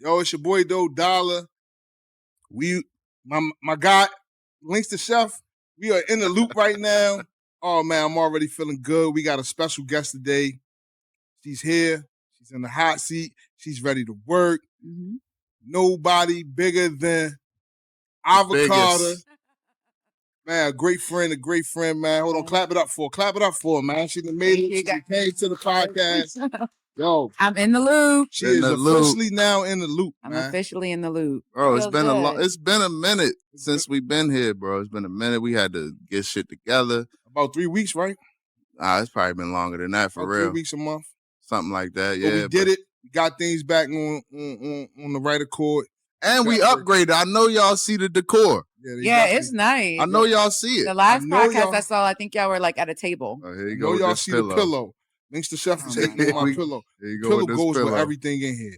Yo, it's your boy Doe Dollar. My guy, Links the Chef. We are in the loop right now. Oh man, I'm already feeling good. We got a special guest today. She's here. She's in the hot seat. She's ready to work. Mm-hmm. Nobody bigger than Iva Carter. Man, a great friend, man. Hold on, clap it up for her, man. She made it. She came to the podcast. Yo, I'm in the loop. She is officially now in the loop. I'm officially in the loop. Bro, it's been a minute since we've been here, bro. It's been a minute. We had to get shit together. About 3 weeks, right? It's probably been longer than that, for real. 3 weeks a month. Something like that, yeah. But we did it. We got things back on the right accord. And we upgraded. I know y'all see the decor. Yeah, it's nice. I know y'all see it. The last podcast I saw, I think y'all were like at a table. Oh, here you go. Y'all see the pillow. Links the Chef is hitting on my pillow. There you go. Pillow goes with everything in here.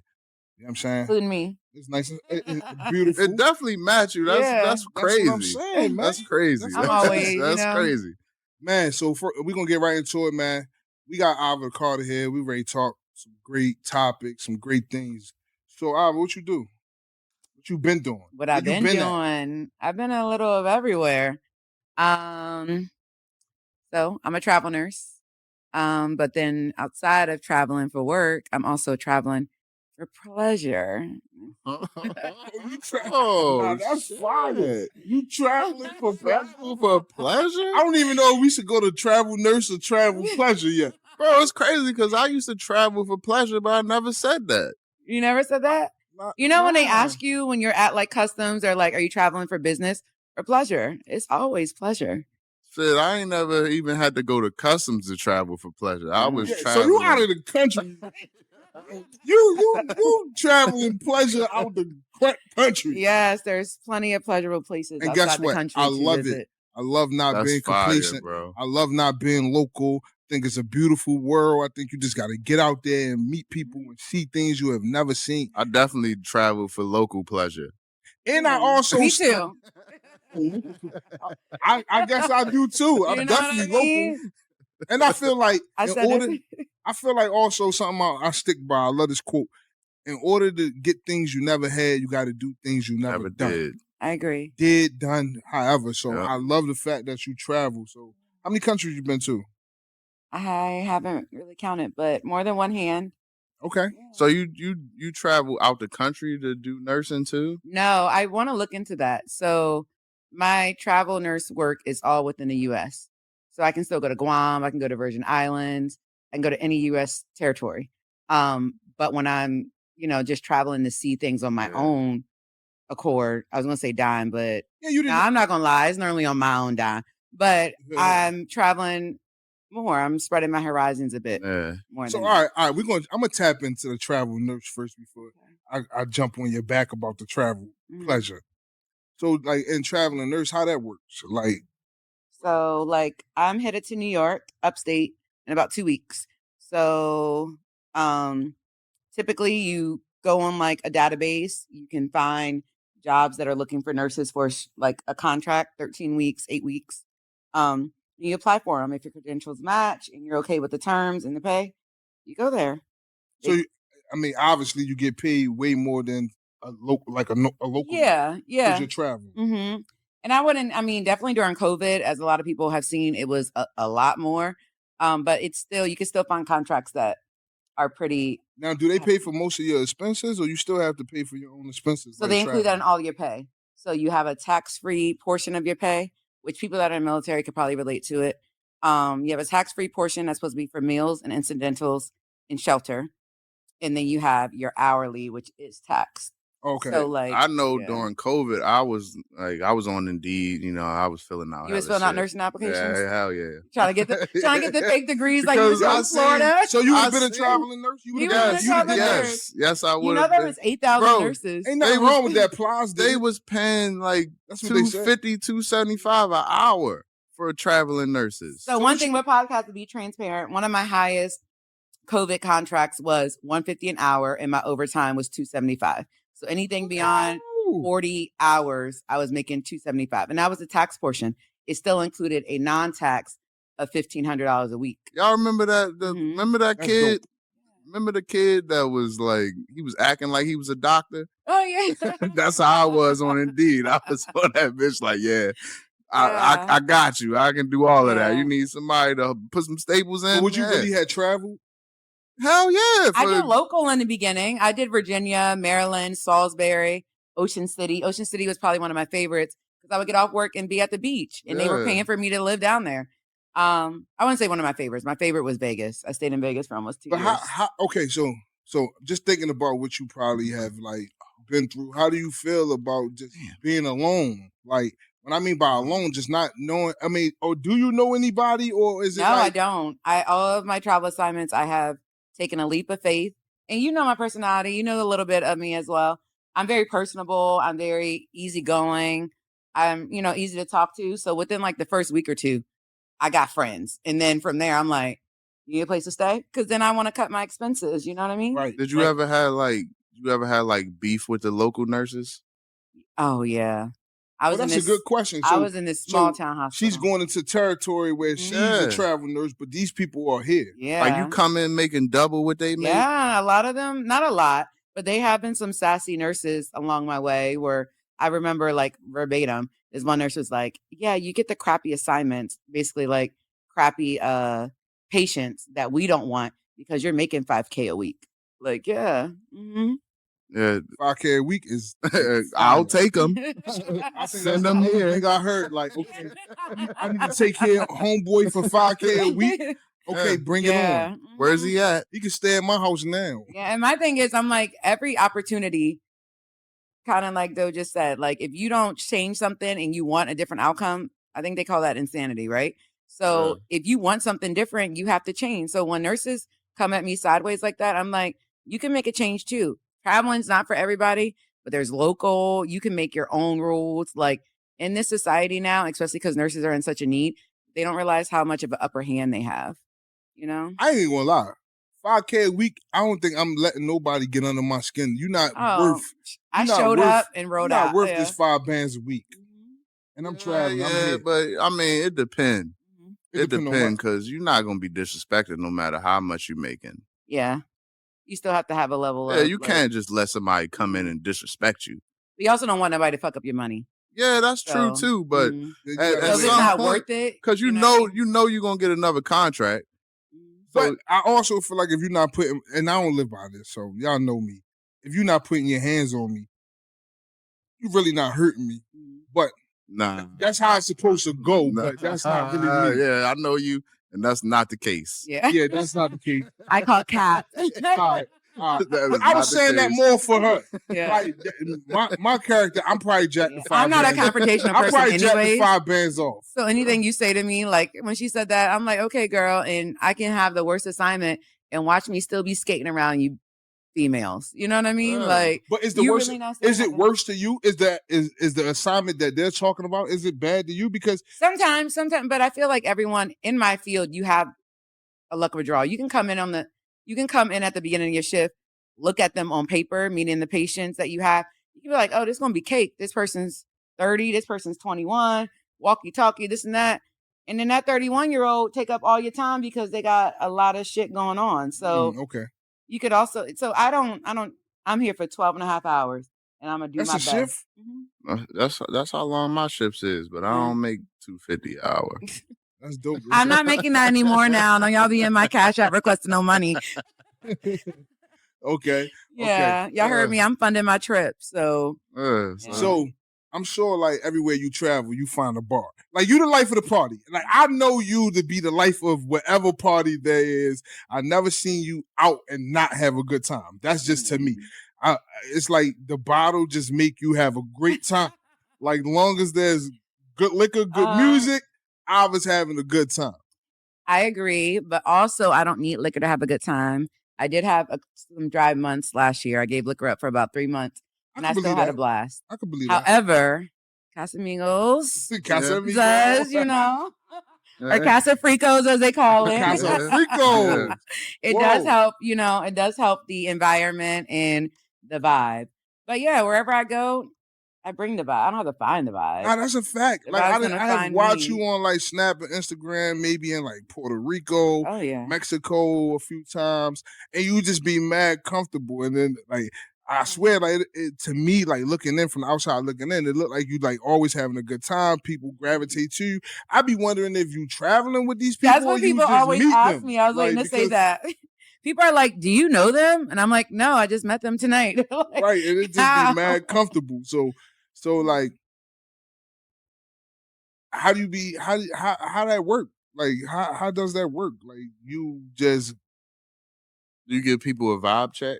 You know what I'm saying? Including me. It's nice. It's beautiful. It definitely match you. That's crazy. That's what I'm saying, man. That's crazy. That's crazy. Man, so we're going to get right into it, man. We got Iva Carter here. We ready to talk some great topics, some great things. So, Iva, what you do? What you been doing? What I've been doing? I've been a little of everywhere. So I'm a travel nurse. But then outside of traveling for work, I'm also traveling for pleasure. That's fire. You traveling for pleasure? I don't even know if we should go to travel nurse or travel pleasure yet. Bro, it's crazy because I used to travel for pleasure, but I never said that. You never said that? When they ask you when you're at like customs, they're like, are you traveling for business or pleasure? It's always pleasure. Shit, I ain't never even had to go to customs to travel for pleasure. I was traveling. So you out of the country. you traveling pleasure out the country. Yes, there's plenty of pleasurable places and outside guess what? the country I love it. I love not being complacent. Bro. I love not being local. I think it's a beautiful world. I think you just got to get out there and meet people and see things you have never seen. I definitely travel for local pleasure. And I also... Me too. I guess I do too. I'm definitely local. And I feel like I feel like also something I stick by. I love this quote. In order to get things you never had, you got to do things you never done. Did. I agree. Done, however. So I love the fact that you travel. So how many countries you been to? I haven't really counted, but more than one hand. Okay. Yeah. So you travel out the country to do nursing too? No, I want to look into that. So my travel nurse work is all within the U.S. So I can still go to Guam. I can go to Virgin Islands. I can go to any U.S. territory. But when I'm, just traveling to see things on my own accord, I was going to say dime, but I'm not going to lie. It's normally on my own dime. But I'm traveling more. I'm spreading my horizons a bit more. So all right. I'm gonna tap into the travel nurse first before I jump on your back about the travel pleasure. So like in traveling nurse, how that works? I'm headed to New York, upstate, in about 2 weeks. So typically you go on like a database. You can find jobs that are looking for nurses for like a contract, 13 weeks, 8 weeks. You apply for them. If your credentials match and you're okay with the terms and the pay, you go there. So, obviously you get paid way more than a local. Yeah. Because you're traveling. Mm-hmm. And definitely during COVID, as a lot of people have seen, it was a lot more. But you can still find contracts that are pretty. Now, do they pay for most of your expenses or you still have to pay for your own expenses? So they include that in all your pay. So you have a tax-free portion of your pay, which people that are in the military could probably relate to it. You have a tax-free portion that's supposed to be for meals and incidentals and shelter. And then you have your hourly, which is taxed. Okay. So I know during COVID, I was on Indeed, I was filling out. You was filling out nursing applications? Yeah, hell yeah. Trying to get the fake degrees like you was in Florida. So you would have been a traveling nurse? Yes, I would have. There was 8,000 nurses. Ain't nothing wrong with that Plaza. They was paying like $250, $275 an hour for traveling nurses. So one thing with podcasts, to be transparent, one of my highest COVID contracts was $150 an hour, and my overtime was $275. So anything beyond 40 hours, I was making $275, and that was the tax portion. It still included a non-tax of $1,500 a week. Y'all remember that? Remember that kid? remember the kid that was like, he was acting like he was a doctor? Oh yeah. That's how I was on Indeed. I was on that bitch like, yeah, Yeah. I got you. I can do all of that. Yeah. You need somebody to put some staples in? But would you Yeah. really have traveled? Hell yeah. I did local in the beginning. I did Virginia, Maryland, Salisbury, Ocean City. Ocean City was probably one of my favorites because I would get off work and be at the beach, and they were paying for me to live down there. I wouldn't say one of my favorites. My favorite was Vegas. I stayed in Vegas for almost 2 years. But okay, so just thinking about what you probably have like been through, how do you feel about just being alone? Like, what I mean by alone, just not knowing. I mean, or do you know anybody, or is it? No, I don't. All of my travel assignments, I have taken a leap of faith, and you know my personality. You know a little bit of me as well. I'm very personable. I'm very easygoing. I'm easy to talk to. So within like the first week or two, I got friends, and then from there, I'm like, you need a place to stay? Because then I want to cut my expenses. You know what I mean? Right. Did you ever have like beef with the local nurses? Oh yeah. That's a good question. I was in this small town hospital. She's going into territory where she's a travel nurse, but these people are here. Yeah. Like you come in making double what they make? Yeah, a lot of them, not a lot, but they have been some sassy nurses along my way where I remember like verbatim, this one nurse was like, yeah, you get the crappy assignments, basically like crappy patients that we don't want because you're making $5,000 a week. Like, yeah. Mm-hmm. Yeah, $5,000 a week is. I'll take them. I send them here. I think I heard like, okay, I need to take care of homeboy for $5,000 a week. Okay, bring it on. Where's he at? He can stay at my house now. Yeah, and my thing is, I'm like, every opportunity, kind of like Doe just said, like if you don't change something and you want a different outcome, I think they call that insanity, right? So if you want something different, you have to change. So when nurses come at me sideways like that, I'm like, you can make a change too. Traveling's not for everybody, but there's local. You can make your own rules. Like in this society now, especially because nurses are in such a need, they don't realize how much of an upper hand they have. You know? I ain't gonna lie. $5,000 a week, I don't think I'm letting nobody get under my skin. You're not worth. I showed up and wrote out. You're not worth this $5 a week. And I'm traveling. Yeah, I'm here. but I mean, it depends. It depends because you're not gonna be disrespected no matter how much you're making. Yeah. You still have to have a level of. Yeah, you can't just let somebody come in and disrespect you. But you also don't want nobody to fuck up your money. Yeah, that's true too. But at it's not worth it. Because you know you're gonna get another contract. But I also feel like if you're not putting, and I don't live by this, so y'all know me. If you're not putting your hands on me, you're really not hurting me. But that's how it's supposed to go. But that's not really me. Yeah, I know you, and that's not the case. Yeah, that's not the case. I call cap. All right. But I was saying that more for her. Yeah. Like, my character, I'm probably jacking 5 bands. I'm not a confrontational person I'm probably anyways. jacking 5 bands off. So anything you say to me, like when she said that, I'm like, okay, girl, and I can have the worst assignment and watch me still be skating around you females. You know what I mean? Like, but is the worst? Really is it worse to you? Is the assignment that they're talking about? Is it bad to you? Because sometimes, but I feel like everyone in my field, you have a luck of a draw. You can come in at the beginning of your shift, look at them on paper, meaning the patients that you have. You can be like, oh, this is going to be cake. This person's 30. This person's 21. Walkie-talkie, this and that. And then that 31-year-old take up all your time because they got a lot of shit going on. So you could also, I'm here for 12 and a half hours and I'm going to do my best. That's a shift? Mm-hmm. That's how long my shifts is, but I don't make $250 an hour. That's dope. I'm not making that anymore now. No, y'all be in my Cash App requesting no money. Okay. Yeah. Y'all heard me. I'm funding my trip. So. So I'm sure like everywhere you travel, you find a bar. Like you the life of the party. Like I know you to be the life of whatever party there is. I never seen you out and not have a good time. That's just to me. It's like the bottle just make you have a great time. Like long as there's good liquor, good music, I was having a good time. I agree, but also I don't need liquor to have a good time. I did have some dry months last year. I gave liquor up for about 3 months, and I still had a blast. I can believe that. However, Casamigos does, or Casa Fricos as they call it. Casa Fricos. It does help, it does help the environment and the vibe. But yeah, wherever I go, I bring the vibe. I don't have to find the vibe. Nah, that's a fact. The Like vibe's gonna I have find watched me. you on like Snap and Instagram, maybe in like Puerto Rico, Oh yeah. Mexico a few times, and you just be mad comfortable. And then like I swear, like to me, like looking in from the outside looking in, it looked like you like always having a good time. People gravitate to you. I be wondering if you traveling with these people That's or what you people just always meet ask them. me. I was waiting to say that. People are like, "Do you know them?" And I'm like, "No, I just met them tonight." Like, right, and it just be mad comfortable. So like, how do you be? How that work? Like, how does that work? Like, you just You give people a vibe check?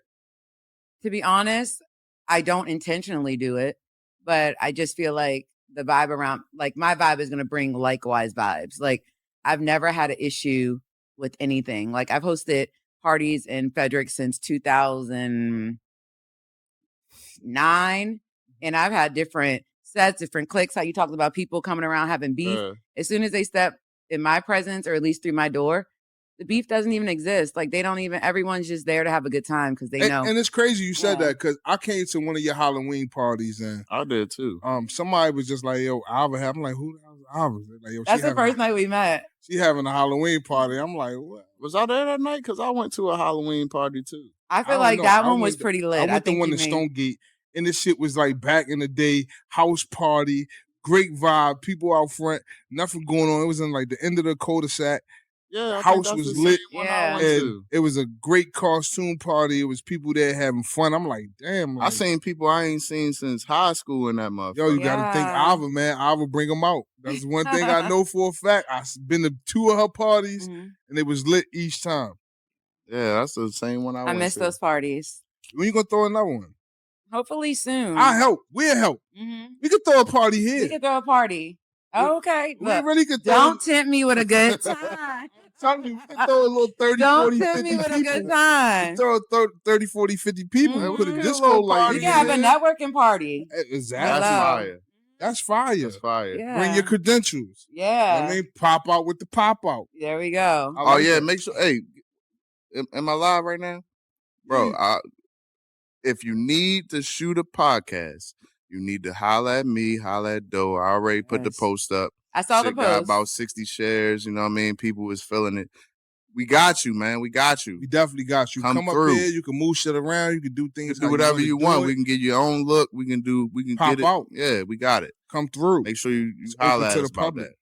To be honest, I don't intentionally do it, but I just feel like the vibe around, like my vibe is going to bring likewise vibes. Like I've never had an issue with anything. Like I've hosted parties in Frederick since 2009, and I've had different sets, different cliques. How you talked about people coming around having beef. As soon as they step in my presence, or at least through my door, the beef doesn't even exist. Like they don't even. Everyone's just there to have a good time because they know. and it's crazy you said that because I came to one of your Halloween parties and I did too. Somebody was just like, "Yo, Alva," I'm like, "Who the hell is Alva?" Like, "Yo, that's the first night we met. She having a Halloween party." I'm like, "What?" Was I there that night? Because I went to a Halloween party too. I feel like that one was pretty lit. I went to one in Stonegate, and this shit was like back in the day, house party, great vibe, people out front, nothing going on. It was in like the end of the cul-de-sac. Yeah, the house was lit. And it was a great costume party. It was people there having fun. I'm like, damn. Like, I seen people I ain't seen since high school in that motherfucker. Yo, you got to think Alva, man. Alva bring them out. That's one thing I know for a fact. I've been to 2 of her parties, and it was lit each time. Yeah, that's the same one I went to. I miss those parties. When you gonna throw another one? Hopefully soon. I'll help. We'll help. We could throw a party here. We could throw a party. Okay. We Look, really could don't tempt me with a good time. Tell me, we can throw a little 30, don't 40, tempt 50 me with people. a good time. Throw 30, 40, 50 people. We put a disco little light. party. We can have a networking party. Exactly. That's fire. That's fire. That's fire. Yeah. Bring your credentials. Yeah. I mean, pop out with the pop out. There we go. Oh yeah, make sure. Hey, am I live right now, bro? If you need to shoot a podcast, you need to holler at me, holler at Doe. I already put the post up. I saw the post. Got about 60 shares. You know what I mean? People was feeling it. We got you, man. We got you. We definitely got you. Come through. Up here. You can move shit around. You can do things. You can do whatever you want. We can get your own look. We can pop get it out. Yeah, we got it. Come through. Make sure you holler at to us the about public. that.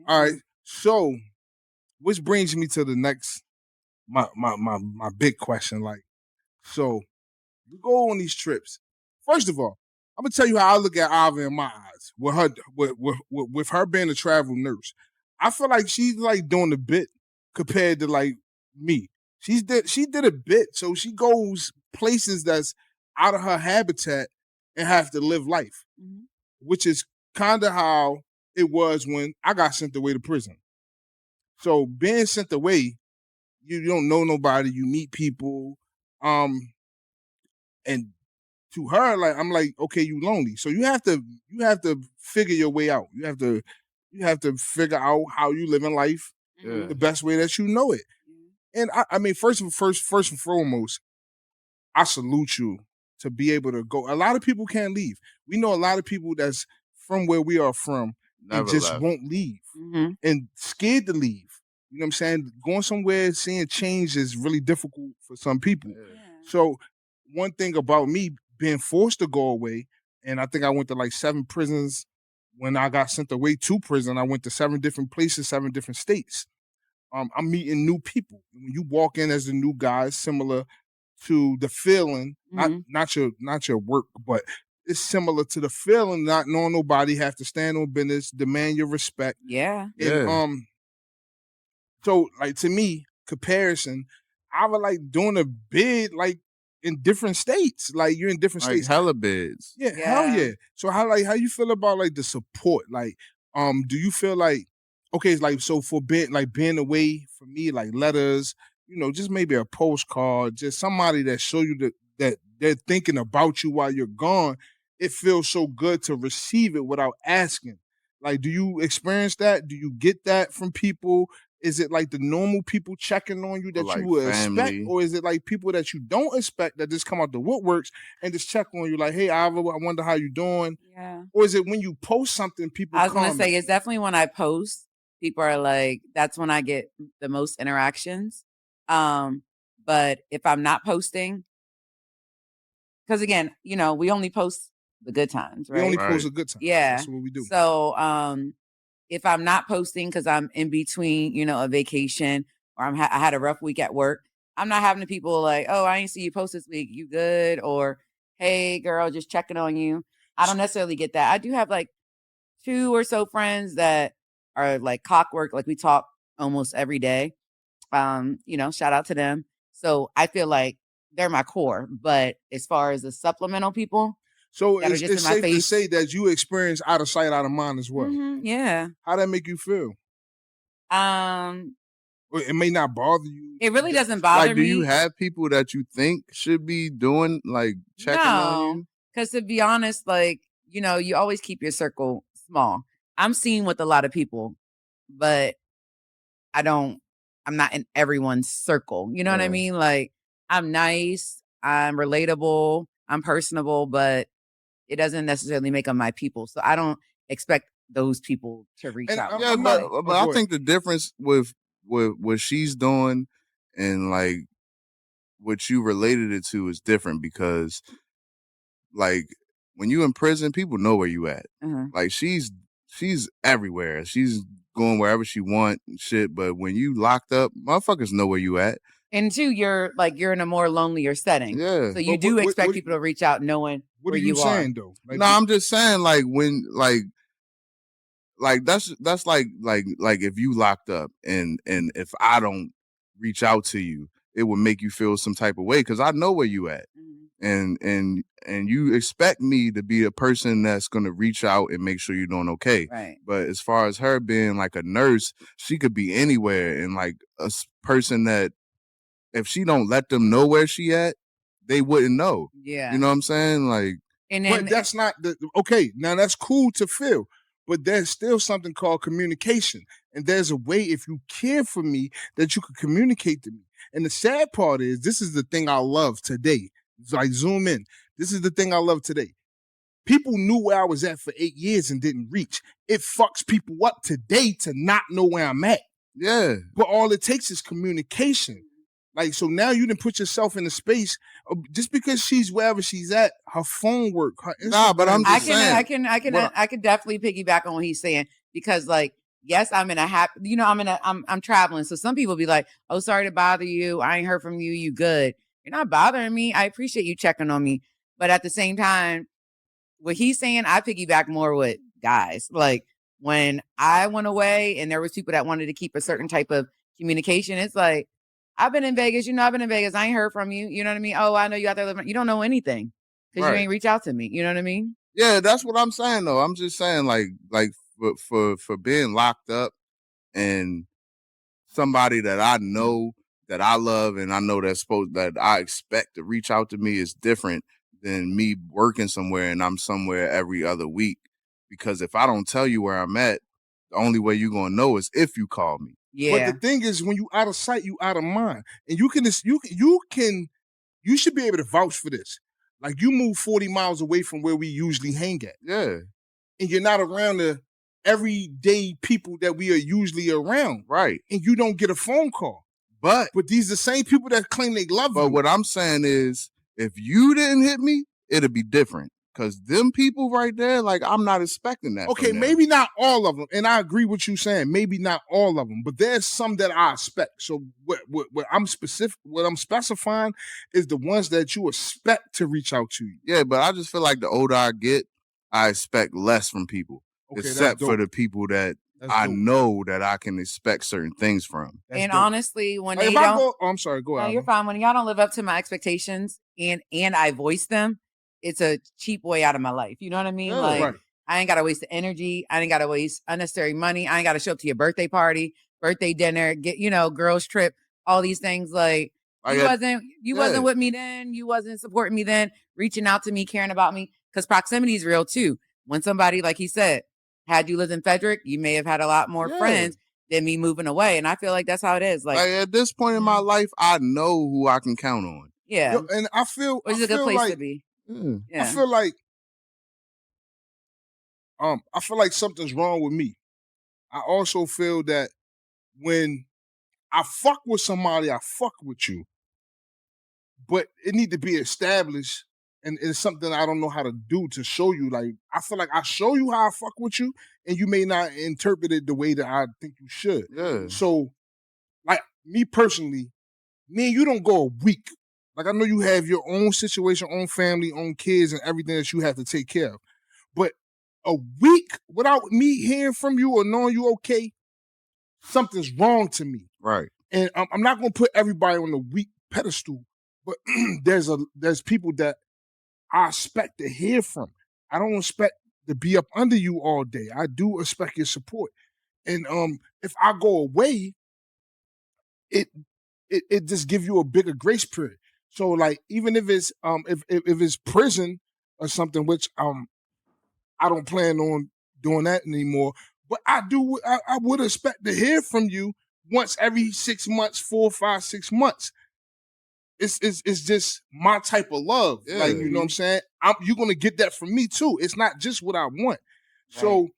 All right. So, which brings me to the next my big question. Like, so you go on these trips. First of all, I'm gonna tell you how I look at Iva in my eyes. With her being a travel nurse, I feel like she's like doing a bit compared to like me. She did a bit, so she goes places that's out of her habitat and have to live life, which is kind of how it was when I got sent away to prison. So being sent away, you don't know nobody, you meet people, and to her, like I'm like, okay, you lonely. So you have to figure your way out. You have to figure out how you live in life the best way that you know it. And I mean, first and foremost, I salute you to be able to go. A lot of people can't leave. We know a lot of people that's from where we are from and just won't leave and scared to leave. You know what I'm saying? Going somewhere, seeing change is really difficult for some people. So one thing about me being forced to go away, and I think I went to like 7 prisons when I got sent away to prison. I went to 7 different places, 7 different states. I'm meeting new people. When you walk in as a new guy, it's similar to the feeling, not your work, but it's similar to the feeling not knowing nobody, have to stand on business, demand your respect. And so like to me, comparison, I would like doing a bid like in different states. Like you're in different states. Hella bids. Yeah, hell yeah. So how you feel about like the support? Like, do you feel like okay, it's like so for being away for me, like letters, just maybe a postcard, just somebody that show you that they're thinking about you while you're gone. It feels so good to receive it without asking. Like, do you experience that? Do you get that from people? Is it like the normal people checking on you that like you would expect, family. or is it like people that you don't expect that just come out the woodworks and just check on you like, hey, Iva, I wonder how you doing? Yeah. Or is it when you post something, people I was gonna comment? say it's definitely when I post, people are like, that's when I get the most interactions. But if I'm not posting, because again, we only post the good times, We only right? post Right. a good time. Yeah. That's what we do. So if I'm not posting because I'm in between, a vacation or I had a rough week at work, I'm not having the people like, oh, I ain't see you post this week. You good? Or, hey, girl, just checking on you. I don't necessarily get that. I do have like 2 or so friends that are like clockwork. Like we talk almost every day. Shout out to them. So I feel like they're my core. But as far as the supplemental people So that are just in it's my safe to face, say that you experience out of sight, out of mind as well. yeah. How that make you feel? Um, Or it may not bother you. it really doesn't bother Like, do you me. have people that you think should be doing like checking on No, you? because to be honest, like, you always keep your circle small. I'm seen with a lot of people, but I'm not in everyone's circle. You know what I Yeah. mean? Like, I'm nice, I'm relatable, I'm personable, but it doesn't necessarily make them my people. So I don't expect those people to reach And out. Yeah, I'm but not. but I Go ahead. think the difference with what she's doing and like what you related it to is different because like when you in prison, people know where you at. Uh-huh. Like she's everywhere. She's going wherever she want and shit. But when you locked up, motherfuckers know where you at. And 2, you're in a more lonelier setting. Yeah. So you But do expect people to reach out knowing what where are you you are. saying though? Like, No, I'm just saying like when like that's like if you locked up and if I don't reach out to you, it would make you feel some type of way because I know where you at. And you expect me to be a person that's going to reach out and make sure you're doing okay. Right. But as far as her being like a nurse, she could be anywhere and like a person that if she don't let them know where she at, they wouldn't know. Yeah. You know what I'm saying? Like, And then but that's not the okay. Now that's cool to feel, but there's still something called communication, and there's a way if you care for me that you can communicate to me. And the sad part is, this is the thing I love today. So I zoom in. This is the thing I love today. People knew where I was at for 8 years and didn't reach. It fucks people up today to not know where I'm at. yeah. But all it takes is communication. Like, so now you didn't put yourself in a space just because she's wherever she's at, her phone work, her Instagram. Nah, but I'm I just can, saying. I can definitely piggyback on what he's saying because, like, yes, I'm in a happy, I'm traveling. So some people be like, "Oh, sorry to bother you. I ain't heard from you. You good? You're not bothering me. I appreciate you checking on me." But at the same time, what he's saying, I piggyback more with guys. Like when I went away and there was people that wanted to keep a certain type of communication, it's like, I've been in Vegas, I've been in Vegas. I ain't heard from you. You know what I mean? Oh, I know you out there living. You don't know anything because you Right. ain't reach out to me. You know what I mean? Yeah, that's what I'm saying though. I'm just saying like for being locked up and somebody that I know that I love and I know that I expect to reach out to me is different than me working somewhere and I'm somewhere every other week. Because if I don't tell you where I'm at, the only way you're gonna know is if you call me. But Yeah. the thing is, when you out of sight, you out of mind, and you should be able to vouch for this. Like you move 40 miles away from where we usually hang at, Yeah, and you're not around the everyday people that we are usually around, right. and you don't get a phone call. But these are the same people that claim they love you. But what I'm saying is, if you didn't hit me, it'd be different. Cause them people right there, like I'm not expecting that. Okay, from them. maybe not all of them, and I agree with you saying maybe not all of them, but there's some that I expect. So what I'm specifying is the ones that you expect to reach out to you. Yeah, but I just feel like the older I get, I expect less from people, Okay, except that's for dope. the people that That's I dope. know that I can expect certain things from. That's And dope. honestly, when Like, they if I don't, go, I'm sorry, go no, ahead. you're fine. When y'all don't live up to my expectations and I voice them, it's a cheap way out of my life. You know what I mean? Yeah, Like right. I ain't gotta waste the energy. I ain't gotta waste unnecessary money. I ain't gotta show up to your birthday party, birthday dinner, get girls trip, all these things. Like you wasn't with me then. You wasn't supporting me then. Reaching out to me, caring about me, because proximity is real too. When somebody, like he said, had you lived in Frederick, you may have had a lot more friends. than me moving away. And I feel like that's how it is. Like at this point in my life, I know who I can count on. Yeah. Yo, and I feel which is a good place to be. I feel like something's wrong with me. I also feel that when I fuck with somebody, I fuck with you. But it need to be established, and it's something I don't know how to do to show you. Like, I feel like I show you how I fuck with you, and you may not interpret it the way that I think you should. Yeah. So, like, me personally, me and you don't go a week. Like, I know you have your own situation, own family, own kids, and everything that you have to take care of. But a week without me hearing from you or knowing you okay, something's wrong to me. Right. And I'm not going to put everybody on the weak pedestal, but there's people that I expect to hear from. I don't expect to be up under you all day. I do expect your support. And if I go away, it just give you a bigger grace period. So like, even if it's if it's prison or something, which I don't plan on doing that anymore, but I would expect to hear from you once every 6 months, 4, 5, 6 months. It's just my type of love. Yeah. Like, you know what I'm saying? You're gonna get that from me too. It's not just what I want. Right. So,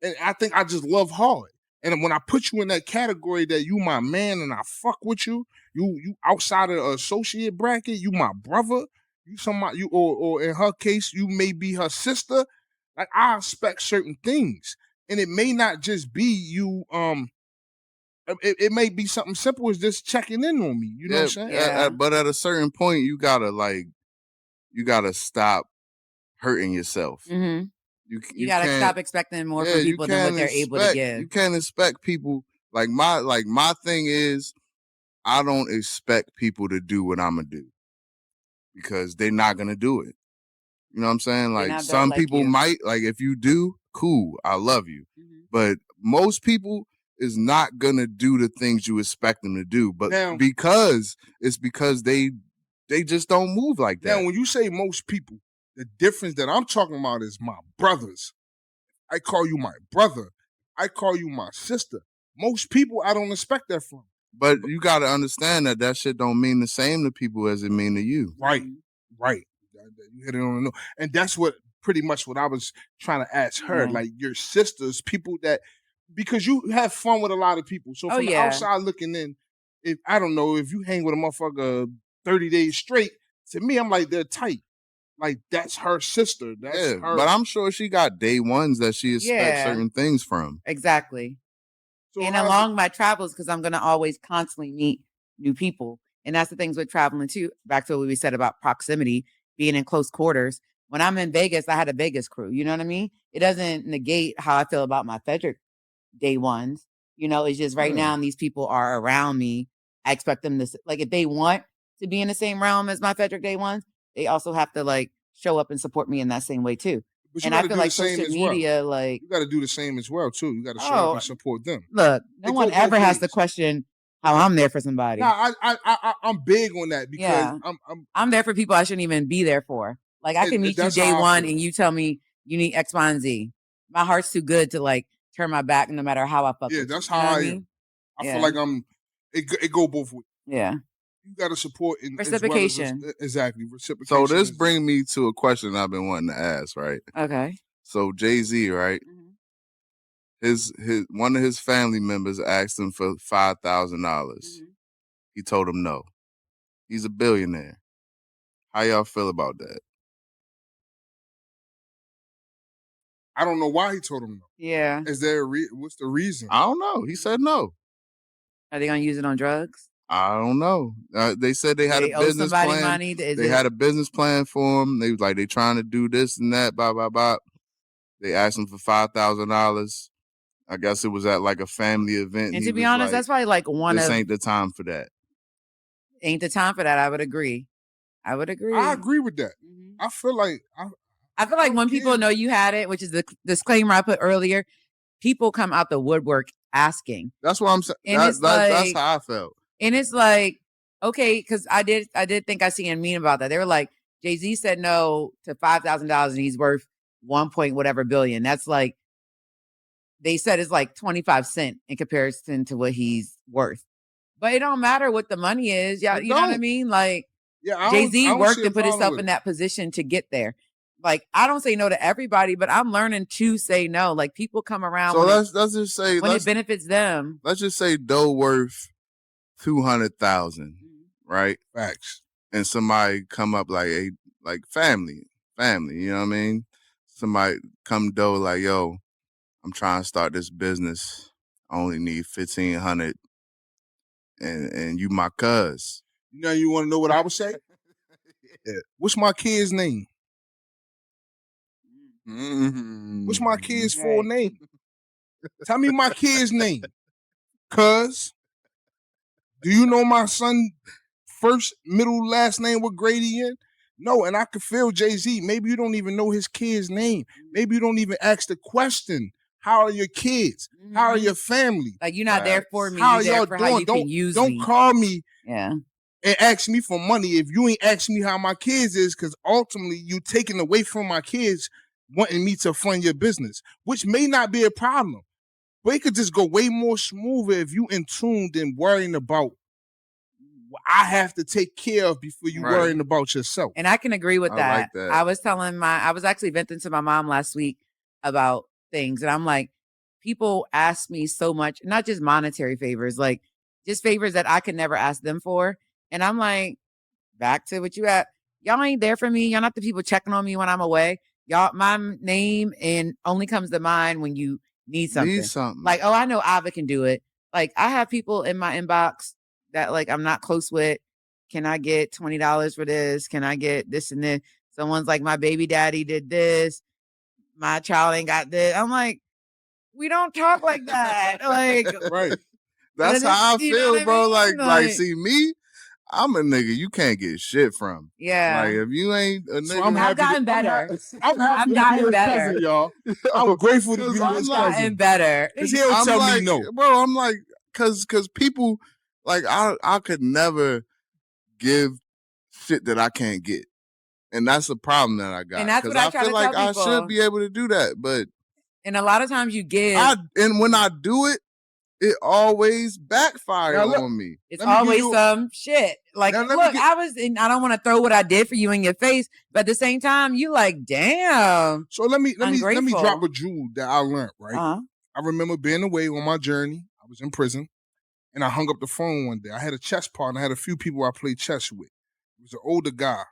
and I think I just love hard. And when I put you in that category that you my man and I fuck with you, you outside of the associate bracket, you my brother, you somebody or in her case, you may be her sister. Like, I expect certain things. And it may not just be you it may be something simple as just checking in on me. You know what I'm saying? Yeah. But at a certain point, you gotta stop hurting yourself. Mm-hmm. You gotta stop expecting more from people than what they're able to give. You can't expect people my thing is, I don't expect people to do what I'm gonna do because they're not gonna do it. You know what I'm saying? Like, some people might, like, if you do, cool, I love you. Mm-hmm. But most people is not gonna do the things you expect them to do. But now, because they just don't move like that. Now, when you say most people, the difference that I'm talking about is my brothers. I call you my brother. I call you my sister. Most people, I don't expect that from. But you got to understand that shit don't mean the same to people as it mean to you. Right. You hit it on the nose. And that's pretty much what I was trying to ask her. Like, your sisters, people that, because you have fun with a lot of people. So from the outside looking in, if I don't know, if you hang with a motherfucker 30 days straight, to me, I'm like, they're tight. Like, that's her sister. That's her. But I'm sure she got day ones that she expects certain things from. Exactly. So and along my travels, because I'm going to always constantly meet new people. And that's the things with traveling too. Back to what we said about proximity, being in close quarters. When I'm in Vegas, I had a Vegas crew. You know what I mean? It doesn't negate how I feel about my Frederick day ones. You know, it's just right now, and these people are around me. I expect them to, like, if they want to be in the same realm as my Frederick day ones, they also have to, like, show up and support me in that same way too. And I feel like social media, like, you got to do the same as well too. You got to show up and support them. Look, no one ever has to question how I'm there for somebody. No, I'm big on that because I'm there for people I shouldn't even be there for. Like, I can meet you day one and you tell me you need X, Y, and Z. My heart's too good to, like, turn my back no matter how I fuck with you. Yeah, that's how I am. I feel like it go both ways. Yeah. You got to support in reciprocation. Exactly. Reciprocation. So this brings me to a question I've been wanting to ask, right? Okay. So Jay-Z, right? Mm-hmm. His one of his family members asked him for $5,000. Mm-hmm. He told him no. He's a billionaire. How y'all feel about that? I don't know why he told him no. Yeah. Is there what's the reason? I don't know. He said no. Are they gonna use it on drugs? I don't know. They said they had a business plan. Money? They had a business plan for him. They was like, they trying to do this and that, blah, blah, blah. They asked him for $5,000. I guess it was at, like, a family event. And to be honest, that's probably like this ain't the time for that. Ain't the time for that. I would agree. I agree with that. Mm-hmm. I feel like when people know you had it, which is the disclaimer I put earlier, people come out the woodwork asking. That's what I'm saying. That's how I felt. And it's like, okay, because I did think I seen a meme about that. They were like, Jay-Z said no to $5,000 and he's worth 1 point whatever billion. That's they said it's like 25 cents in comparison to what he's worth. But it don't matter what the money is. Yeah, you know what I mean? Like, yeah, Jay-Z I don't worked see a and put problem himself with in it. that position to get there. Like, I don't say no to everybody, but I'm learning to say no. Like, people come around So when let's just say it benefits them. Let's just say Doe worth 200,000, right? Facts. And somebody come up like family, you know what I mean? Somebody come Doe like, yo, I'm trying to start this business. I only need 1,500, and you my cuz. You know, you want to know what I would say? Yeah. What's my kid's name? What's my kid's full name? Tell me my kid's name. Cuz, do you know my son first, middle, last name with Grady in? No, and I could feel Jay-Z. Maybe you don't even know his kid's name. Maybe you don't even ask the question. How are your kids? How are your family? Like, you're not there for me. How You're there y'all for doing? how you can use don't me. call me and ask me for money if you ain't ask me how my kids is, because ultimately you taking away from my kids wanting me to fund your business, which may not be a problem. But it could just go way more smoother if you in tune than worrying about what I have to take care of before you worrying about yourself. And I can agree with that. Like that. I was actually venting to my mom last week about things. And I'm like, people ask me so much, not just monetary favors, like just favors that I could never ask them for. And I'm like, back to what you at. Y'all ain't there for me. Y'all not the people checking on me when I'm away. Y'all, my name and only comes to mind when you need something. Like, oh, I know Iva can do it. Like, I have people in my inbox that like I'm not close with. Can I get $20 for this? Can I get this and this? Someone's like, my baby daddy did this. My child ain't got this. I'm like, we don't talk like that. Like, right. That's how I feel, bro. Like, see me, I'm a nigga you can't get shit from. Yeah. Like, if you ain't a nigga. So I've gotten better. I've gotten better, cousin, y'all. I'm grateful to be his cousin. Better. Because he'll tell me no. Bro, I'm like, cause people, like, I could never give shit that I can't get. And that's the problem that I got. And that's what I try feel to like tell people. I should be able to do that, but. And a lot of times you give. And when I do it, it always backfires on me. It's always some shit. Like, look, I don't want to throw what I did for you in your face, but at the same time, you like, damn. So let me drop a jewel that I learned, right? I remember being away on my journey. I was in prison, and I hung up the phone one day. I had a chess partner. I had a few people I played chess with. It was an older guy.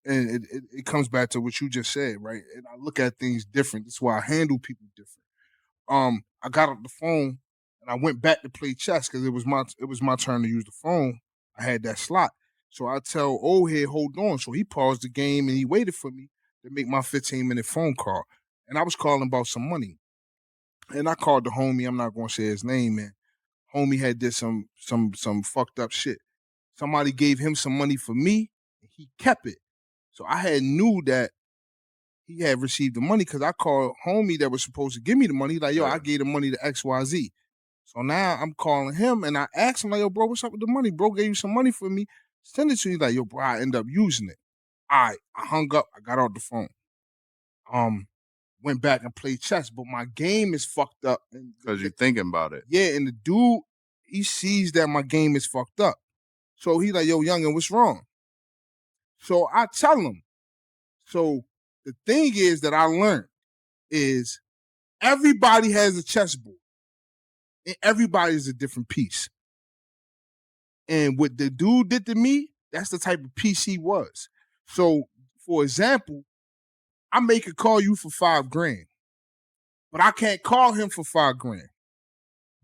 And it comes back to what you just said, right? And I look at things different. That's why I handle people different. I got off the phone and I went back to play chess because it was my turn to use the phone. I had that slot. So I tell old head, hold on. So he paused the game and he waited for me to make my 15-minute phone call. And I was calling about some money. And I called the homie, I'm not gonna say his name, man. Homie had did some fucked up shit. Somebody gave him some money for me, and he kept it. So I had knew that he had received the money because I called homie that was supposed to give me the money. Like, yo, I gave the money to XYZ. So now I'm calling him and I asked him, like, yo, bro, what's up with the money? Bro gave you some money for me. Send it to you. Like, yo, bro, I end up using it. All right, I hung up. I got off the phone. Went back and played chess, but my game is fucked up. Because you're thinking about it. Yeah, and the dude, he sees that my game is fucked up. So he like, yo, youngin', what's wrong? So I tell him. So the thing is that I learned is everybody has a chessboard. And everybody is a different piece. And what the dude did to me, that's the type of piece he was. So, for example, I may could call you for $5,000, but I can't call him for $5,000.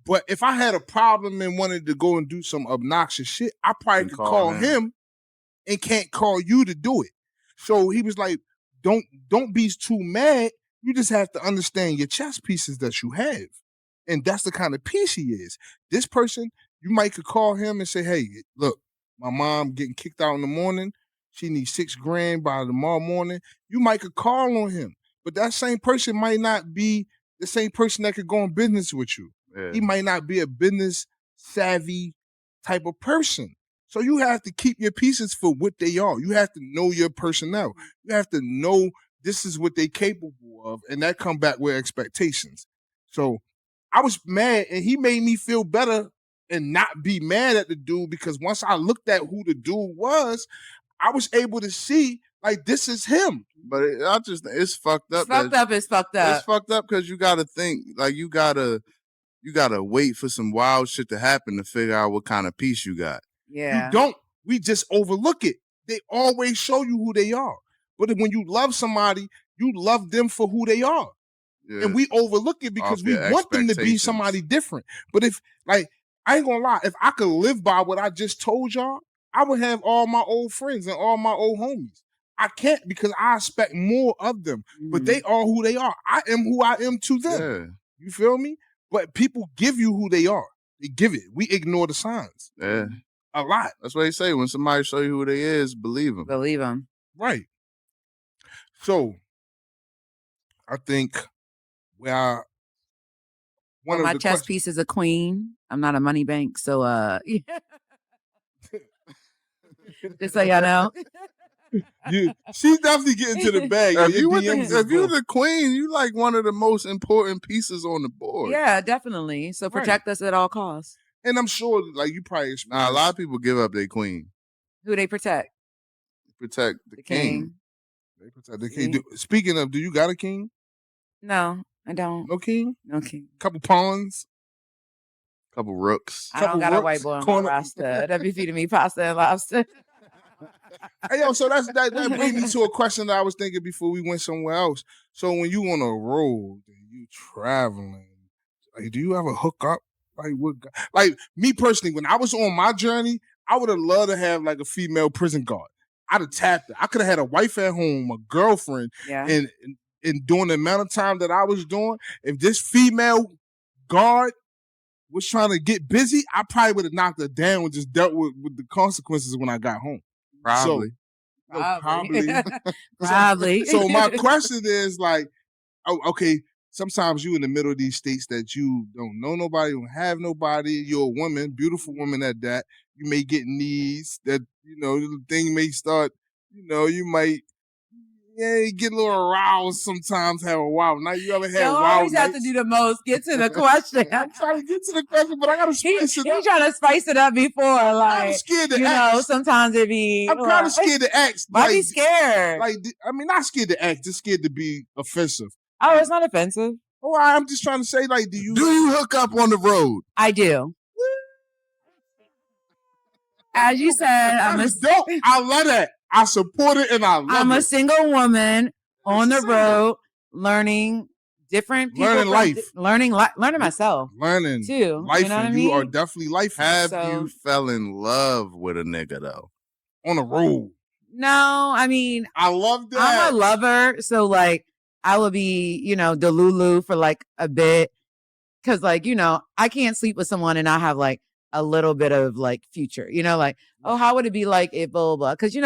But if I had a problem and wanted to go and do some obnoxious shit, I probably could call him and can't call you to do it. So he was like, don't be too mad. You just have to understand your chess pieces that you have. And that's the kind of piece he is. This person, you might could call him and say, hey, look, my mom getting kicked out in the morning. She needs $6,000 by tomorrow morning. You might could call on him. But that same person might not be the same person that could go in business with you. Yeah. He might not be a business savvy type of person. So you have to keep your pieces for what they are. You have to know your personnel. You have to know this is what they're capable of, and that come back with expectations. So I was mad, and he made me feel better and not be mad at the dude, because once I looked at who the dude was, I was able to see, like, this is him. But it's fucked up. It's fucked up. It's fucked up. It's fucked up because you got to think, like, you gotta wait for some wild shit to happen to figure out what kind of piece you got. Yeah. You don't. We just overlook it. They always show you who they are. But when you love somebody, you love them for who they are. Yeah. And we overlook it because we want them to be somebody different. But if, like, I ain't gonna lie, if I could live by what I just told y'all, I would have all my old friends and all my old homies. I can't, because I expect more of them. But they are who they are. I am who I am to them. Yeah. You feel me? But people give you who they are. They give it. We ignore the signs. Yeah. A lot. That's what they say. When somebody show you who they is, believe them. Believe them. Right. So, I think my chess piece is a queen. I'm not a money bank, so just so y'all know. She's definitely getting to the bag. If you're the queen, you like one of the most important pieces on the board. Yeah, definitely. So protect us at all costs. And I'm sure, like, you probably a lot of people give up their queen. Who they protect? Protect the king. They protect the king. Speaking of, do you got a king? No, I don't. No king? No king. Couple pawns? Couple rooks. I don't got a white boy on my roster. That be feeding me pasta and lobster. Hey, yo, so that brings me to a question that I was thinking before we went somewhere else. So when you on a road and you traveling, like, do you ever hook up? Like me personally, when I was on my journey, I would have loved to have like a female prison guard. I'd have tapped it. I could have had a wife at home, a girlfriend, and during the amount of time that I was doing, if this female guard was trying to get busy, I probably would have knocked her down and just dealt with the consequences when I got home. Probably. Probably. So my question is, like, okay, sometimes you in the middle of these states that you don't know nobody, don't have nobody. You're a woman, beautiful woman at that. You may get needs that, the thing may start, you might get a little aroused sometimes, have a wild night. You ever had wild nights? You always have to do the most. Get to the question. I'm trying to get to the question, but I got to spice it up. He's trying to spice it up before. Like, I'm scared to ask. Sometimes it be... I'm kind of scared to ask. Why be scared? Like, I mean, not scared to ask, just scared to be offensive. Oh, it's not offensive. Oh, I'm just trying to say, like, do you hook up on the road? I do. As you said, I love that. I support it and I love it. I'm a single woman on the road, learning different people. Learning life. Learning myself. Learning too. Life. You know what I mean? You are definitely life. Have you fell in love with a nigga though? On the road. No, I mean, I love that. I'm a lover, so like I will be, Delulu for like a bit. Cause like, I can't sleep with someone and I have like a little bit of like future, like, oh, how would it be like if blah, blah, blah. Cause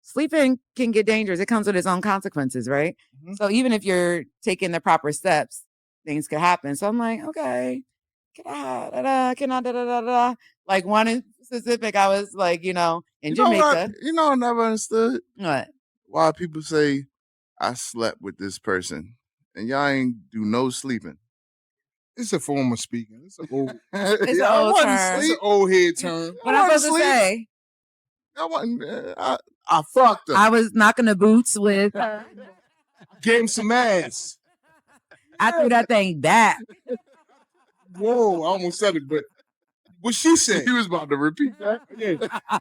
sleeping can get dangerous. It comes with its own consequences, right? Mm-hmm. So even if you're taking the proper steps, things could happen. So I'm like, okay, like one in specific, I was like, in Jamaica. I never understood. What? Why people say I slept with this person and y'all ain't do no sleeping. It's a form of speaking. It's an old, it's an old term. It's an old head term. What I'm supposed to say? I fucked her. I was knocking the boots with. Gave him some ass. I threw that thing back. Whoa, I almost said it, but what she said? He was about to repeat that. Yeah.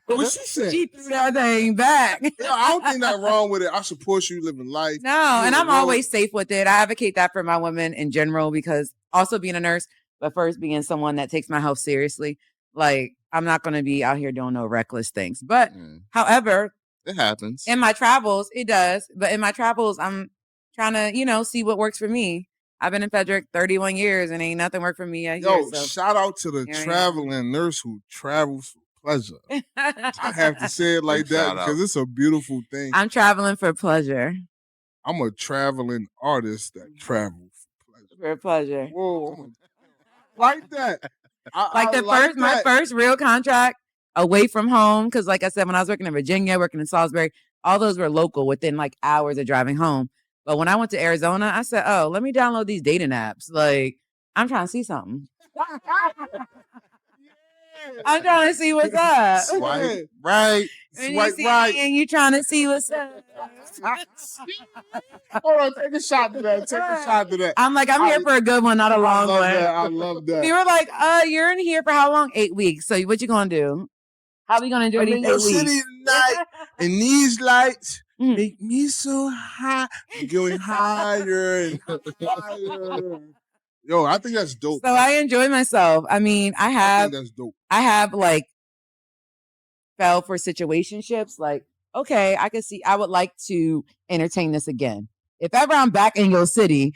What she said? She threw that thing back. Yeah, I don't think nothing wrong with it. I support you living life. No, and I'm always safe with it. I advocate that for my women in general because also being a nurse, but first being someone that takes my health seriously. Like, I'm not going to be out here doing no reckless things. But, however, it happens. In my travels, it does. But in my travels, I'm trying to, see what works for me. I've been in Frederick 31 years and ain't nothing worked for me yet. Shout out to the traveling nurse who travels for pleasure. I have to say it like that because it's a beautiful thing. I'm traveling for pleasure. I'm a traveling artist that travels for pleasure. For pleasure. Whoa. Like that. My first real contract away from home, because like I said, when I was working in Virginia, working in Salisbury, all those were local within like hours of driving home. But when I went to Arizona, I said, oh, let me download these dating apps. Like, I'm trying to see something. I'm trying to see what's up. Swipe right. When Swipe you see right. me and you trying to see what's up. Hold on, take a shot to that. Take a shot to that. I'm like, I'm here for a good one, not a long one. I love that. We were like, you're in here for how long? 8 weeks. So what you gonna do? How we gonna enjoy these 8 weeks? City tonight, and these lights make me so high. I'm going higher and higher. Yo, I think that's dope. So I enjoy myself. I mean, I think that's dope. I have like fell for situationships. Like, okay, I can see. I would like to entertain this again. If ever I'm back in your city,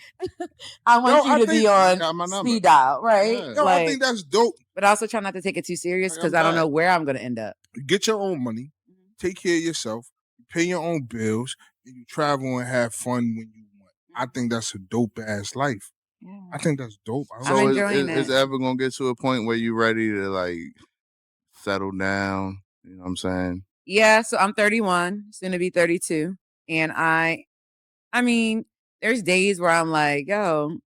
I want you to be on speed dial, right? Yeah. Yo, I think that's dope. But I also try not to take it too serious because I don't know where I'm going to end up. You get your own money, take care of yourself, you pay your own bills, and you travel and have fun when you want. I think that's a dope ass life. Yeah. I think that's dope. So is ever gonna get to a point where you're ready to like settle down? You know what I'm saying? Yeah. So I'm 31, soon to be 32, and I mean, there's days where I'm like, yo,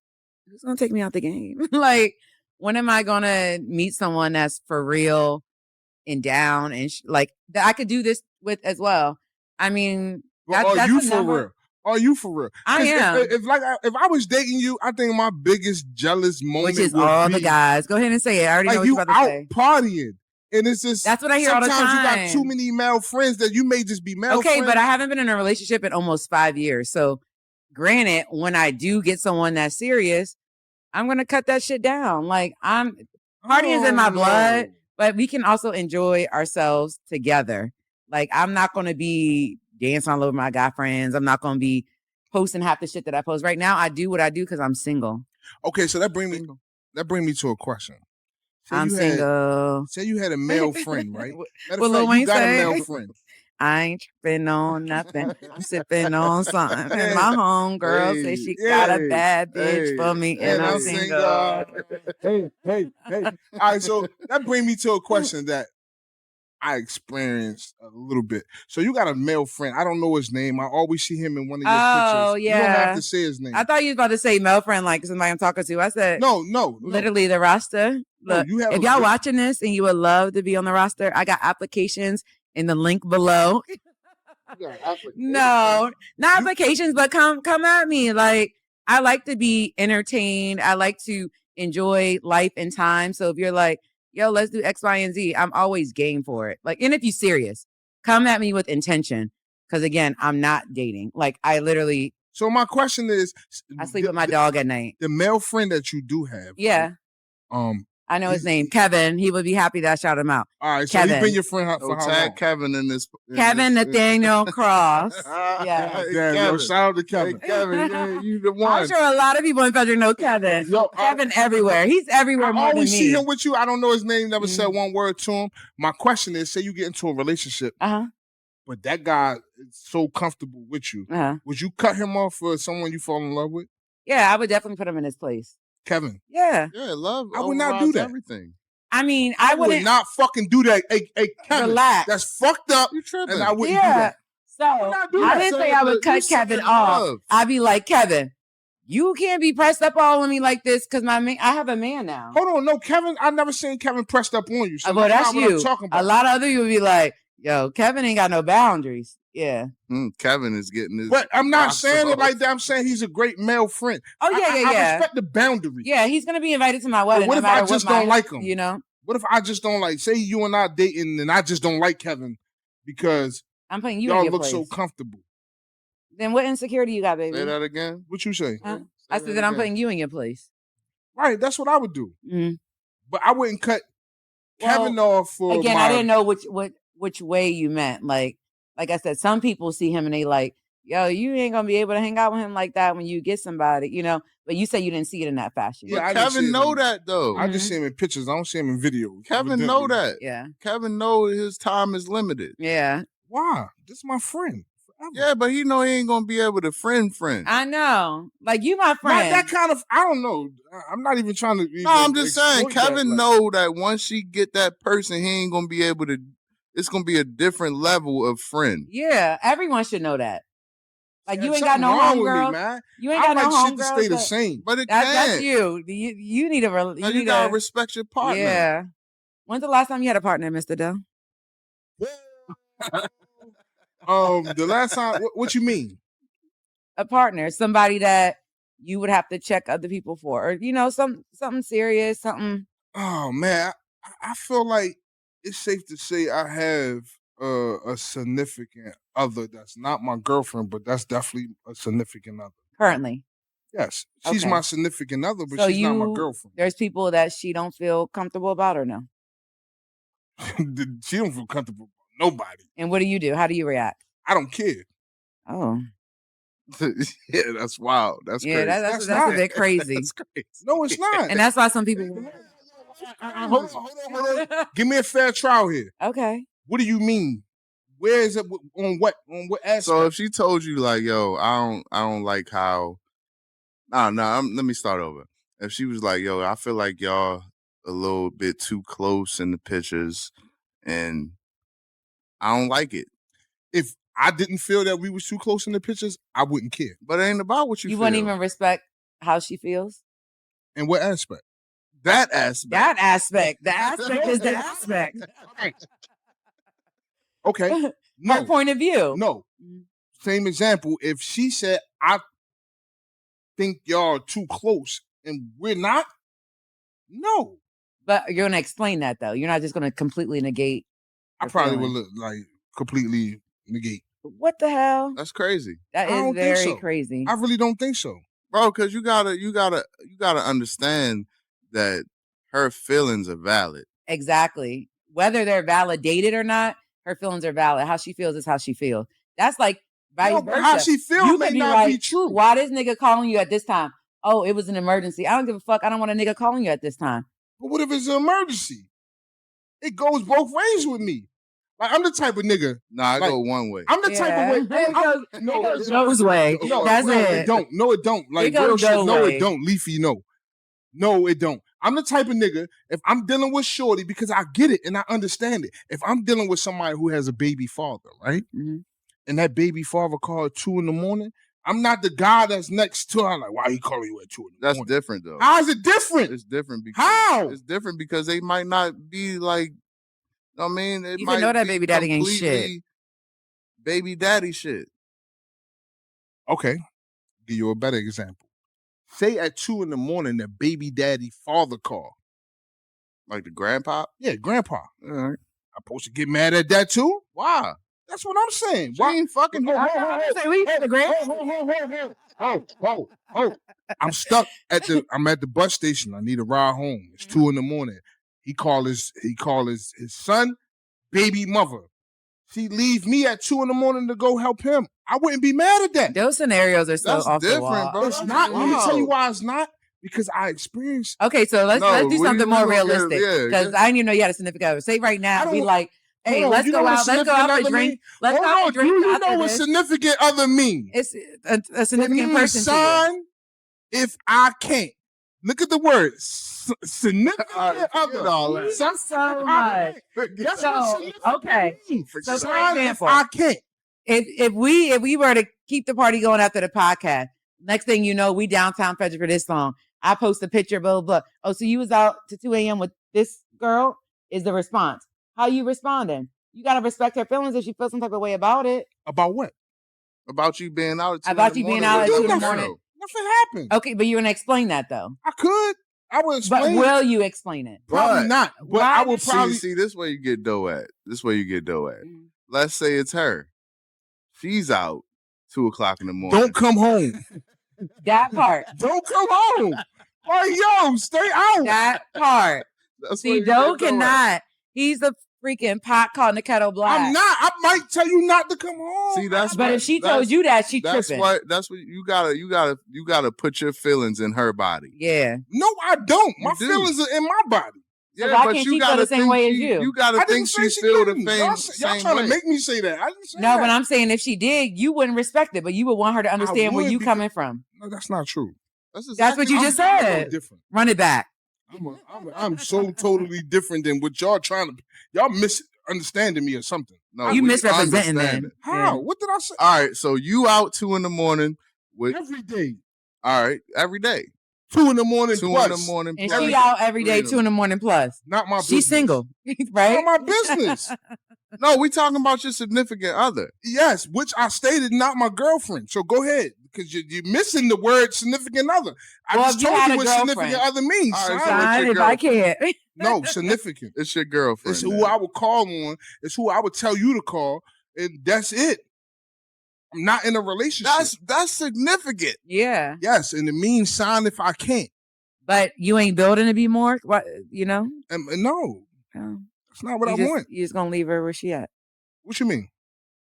who's gonna take me out the game? Like, when am I gonna meet someone that's for real and down and like that I could do this with as well? I mean, are you for real? Are you for real? I am. If I was dating you, I think my biggest jealous moment, which is all the guys. Go ahead and say it. I already know what you're about to say. Partying. And it's just that's what I hear all the time. Sometimes you got too many male friends that you may just be male friends. Okay, but I haven't been in a relationship in almost 5 years. So granted, when I do get someone that's serious, I'm gonna cut that shit down. Like partying's in my blood, but we can also enjoy ourselves together. Like I'm not gonna be dancing all over my guy friends. I'm not gonna be posting half the shit that I post. Right now, I do what I do because I'm single. Okay, so that bring me to a question. I'm single. Say you had a male friend, right? Well, Lil Wayne got a male friend. I ain't tripping on nothing. I'm sipping on something. And my homegirl said she got a bad bitch for me, and I'm single. Hey. All right, so that brings me to a question that I experienced a little bit. So you got a male friend. I don't know his name. I always see him in one of your pictures. Oh, yeah. You don't have to say his name. I thought you was about to say male friend, like somebody I'm talking to. I said, no. Literally the roster. Look, if y'all watching this and you would love to be on the roster, I got applications in the link below. No, not applications, but come at me. Like, I like to be entertained. I like to enjoy life and time. So if you're like, yo, let's do X, Y, and Z, I'm always game for it. Like, and if you're serious, come at me with intention. Because again, I'm not dating. Like, I literally. So my question is, I sleep with my dog at night. The male friend that you do have. Yeah. I know his name, Kevin. He would be happy that I shout him out. All right, so Kevin. He's been your friend for how long? Kevin in this. Kevin Nathaniel Cross. Yeah. Damn, shout out to Kevin. Hey, Kevin, yeah, you the one. I'm sure a lot of people in Frederick know Kevin. Kevin everywhere. He's everywhere more than me. I always see him with you. I don't know his name. Never said one word to him. My question is, say you get into a relationship, but that guy is so comfortable with you. Would you cut him off for someone you fall in love with? Yeah, I would definitely put him in his place. Kevin. Yeah. Yeah, love. I would not do that. Everything. I mean, I would not fucking do that. Hey, Kevin. Relax. That's fucked up. You tripping. And I wouldn't do that. So I didn't say I would cut Kevin off. I'd be like, Kevin, you can't be pressed up all on me like this because I have a man now. Hold on, no, Kevin. I've never seen Kevin pressed up on you. So well, that's not you. What I'm talking about. A lot of other you would be like, yo, Kevin ain't got no boundaries. Yeah. Kevin is getting his. But I'm not saying it like that. I'm saying he's a great male friend. Oh, yeah. I respect the boundary. Yeah, he's going to be invited to my wedding. But what if I just don't like him? You know? What if I just don't like, say you and I dating and I just don't like Kevin because I'm putting you y'all in your look place. so comfortable. Then what insecurity you got, baby? Say that again. What you say? I said that I'm putting you in your place. Right, that's what I would do. But I wouldn't cut Kevin off for again, I didn't know which way you meant. Like I said, some people see him and they like, yo, you ain't gonna be able to hang out with him like that when you get somebody, you know. But you say you didn't see it in that fashion. Yeah, Kevin know that though. I just see him in pictures. I don't see him in videos. Kevin know that. Yeah. Kevin know his time is limited. Yeah. Why? This is my friend. Forever. Yeah, but he know he ain't gonna be able to friend. I know. Like you, my friend. Not that kind of. I don't know. I'm not even trying to. No, I'm just saying. Kevin know that once she get that person, he ain't gonna be able to. It's gonna be a different level of friend. Yeah, everyone should know that. Like Yeah, you ain't got something no wrong with me, homegirls. man. You ain't I got no like shit to homegirls. stay the same. But it That's can't. you. You need a. You gotta respect your partner. Yeah. When's the last time you had a partner, Mr. Dell? The last time. What you mean? A partner, somebody that you would have to check other people for, or something serious, something. Oh man, I feel like it's safe to say I have a significant other that's not my girlfriend, but that's definitely a significant other. Currently. Yes, she's Okay. my significant other, but So she's not my girlfriend. There's people that she don't feel comfortable about, or no? She don't feel comfortable about nobody. And what do you do? How do you react? I don't care. Oh, Yeah, that's wild. That's yeah, crazy. that's not- a bit crazy. That's crazy. No, it's not. And that's why some people. Hold on. Give me a fair trial here. Okay. What do you mean? Where is it? On what aspect? So if she told you like, yo, I don't like how. Let me start over. If she was like, yo, I feel like y'all a little bit too close in the pictures, and I don't like it. If I didn't feel that we was too close in the pictures, I wouldn't care. But it ain't about what you feel. wouldn't even respect how she feels? In what aspect? That aspect. That aspect. The aspect is the aspect. Okay. Her No. point of view. No. Mhm. Same example. If she said, I think y'all are too close and we're not, no. But you're going to explain that, though. You're not just going to completely negate. I her probably feelings. would like completely negate. What the hell? That's crazy, That I is don't think very so. crazy. I really don't think so. bro. Because you gotta understand that her feelings are valid. Exactly. Whether they're validated or not, her feelings are valid. How she feels is how she feels. That's like vice No, but versa. how she feel You may could be not like, be true. why this nigga calling you at this time? Oh, it was an emergency. I don't give a fuck. I don't want a nigga calling you at this time. But what if it's an emergency? It goes both ways with me. Like I'm the type of nigga. Nah, I Like, go one way. I'm the type of way. It goes Joe's way. No, That's no, it. it don't. No, it don't. Like goes real shit. Joe No, way. it don't. Leafy, no. No, it don't. I'm the type of nigga, if I'm dealing with shorty, because I get it and I understand it. If I'm dealing with somebody who has a baby father, right? Mhm. And that baby father called at 2 a.m, I'm not the guy that's next to her. Like, why he calling you at 2 a.m? That's different though. How is it different? It's different because How? It's different because they might not be like. I mean, it You might can know that be baby daddy ain't shit. completely baby daddy shit. Okay. Give you a better example. Say at 2 a.m, the baby daddy father call. Like the grandpa. Yeah, grandpa. All right. I'm supposed to get mad at that too? Why? That's what I'm saying. She ain't fucking. I'm stuck I'm at the bus station. I need a ride home. It's 2 a.m. He called his son, baby mother. She leave me at 2 a.m. to go help him. I wouldn't be mad at that. Those scenarios are so That's off the different, wall. bro. It's not. Let me Wow. tell you why it's not. Because I experienced. Okay, so let's No, do we something more gonna get- realistic. yeah, Because I didn't even know you had a significant other. Say right now, I be don't- like, hey, Hold on, let's you go know what out. Let's go significant out other and drink. mean? Let's Hold go out on, and drink. do you after know what this. significant other mean? It's a significant It means, person to you. son, if I can't. Look at the word. Significant other. Son, so much. That's So, what significant okay. means. So, for Son, if example, I can't. If we were to keep the party going after the podcast, next thing you know, we downtown Frederick for this song. I post a picture, blah, blah, blah. Oh, so you was out to 2 a.m. with this girl is the response. How you responding? You got to respect her feelings if she feels some type of way about it. About what? About you being out at 2 About in the you being morning out with at your 2 in the girl. morning. Nothing happened. Okay, but you're going to explain that though. I could. I would But explain. will you explain it? Probably But- not. But Why I would does- probably. See, this way you get dough at. This way you get dough at. Mhm. Let's say it's her. She's out 2 o'clock in the morning. Don't come home. That part. Don't come home. Like, yo, stay out. That part. That's where See, you Joe get dough at. cannot. He's the freaking pot calling the kettle black. I'm not. I might tell you not to come home. See, that's But what- if she that's- told you that, she That's tripping. what you gotta put your feelings in her body. Yeah. No, I don't. My You do. feelings are in my body. So why can't she feel gotta the same think way as she- you? You gotta I think didn't say she feel the couldn't. same. Y'all same trying way. to make me say that. I didn't say No, that. but I'm saying if she did, you wouldn't respect it, but you would want her to understand where would you because- coming from. No, that's not true. That's what you just I'm said. different. Run it back. I'm so totally different than what y'all trying to. Y'all understanding me or something. No, you we misrepresenting understand them. it. How? Yeah. What did I say? All right, so you out 2 a.m. with Every day. all right, every day. 2 a.m. 2 plus. a.m. And plus. she out every day, 3 2 a.m. plus. Not my She's business. single, right? Not my business. No, we talking about your significant other. Yes, which I stated not my girlfriend. So go ahead, because you're missing the word significant other. I Well, just if you told had you a what girlfriend. significant other means. All right, son. so it's Fine, your if I can't. No, significant. It's your girlfriend. It's who I would call on. It's who I would tell you to call, and that's it. I'm not in a relationship. That's significant. Yeah. Yes, and it means sign if I can't. But you ain't building to be more, what, you know? And no, Oh. that's not what I want. You just gonna leave her where she at? What you mean?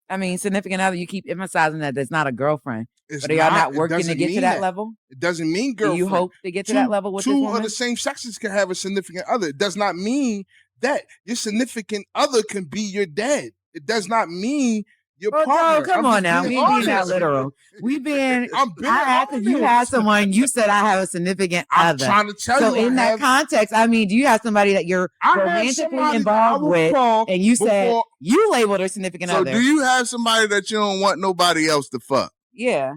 I mean, significant other, you keep emphasizing that that's not a girlfriend. It's but are y'all not it working to doesn't get to mean that level? It doesn't mean Do girlfriend. you hope to get to that level with this Two woman? of the same sexes can have a significant other. It does not mean that your significant other can be your dad. It does not mean your partner. Joe, come on now. We ain't being that honest. literal. We being. I'm being I asked if you had someone. You said I have a significant I'm other. trying to tell So you. in that context, I mean, do you have somebody that you're I have romantically somebody that I involved will with, call and you said before- you labeled her significant So other? do you have somebody that you don't want nobody else to fuck? Yeah,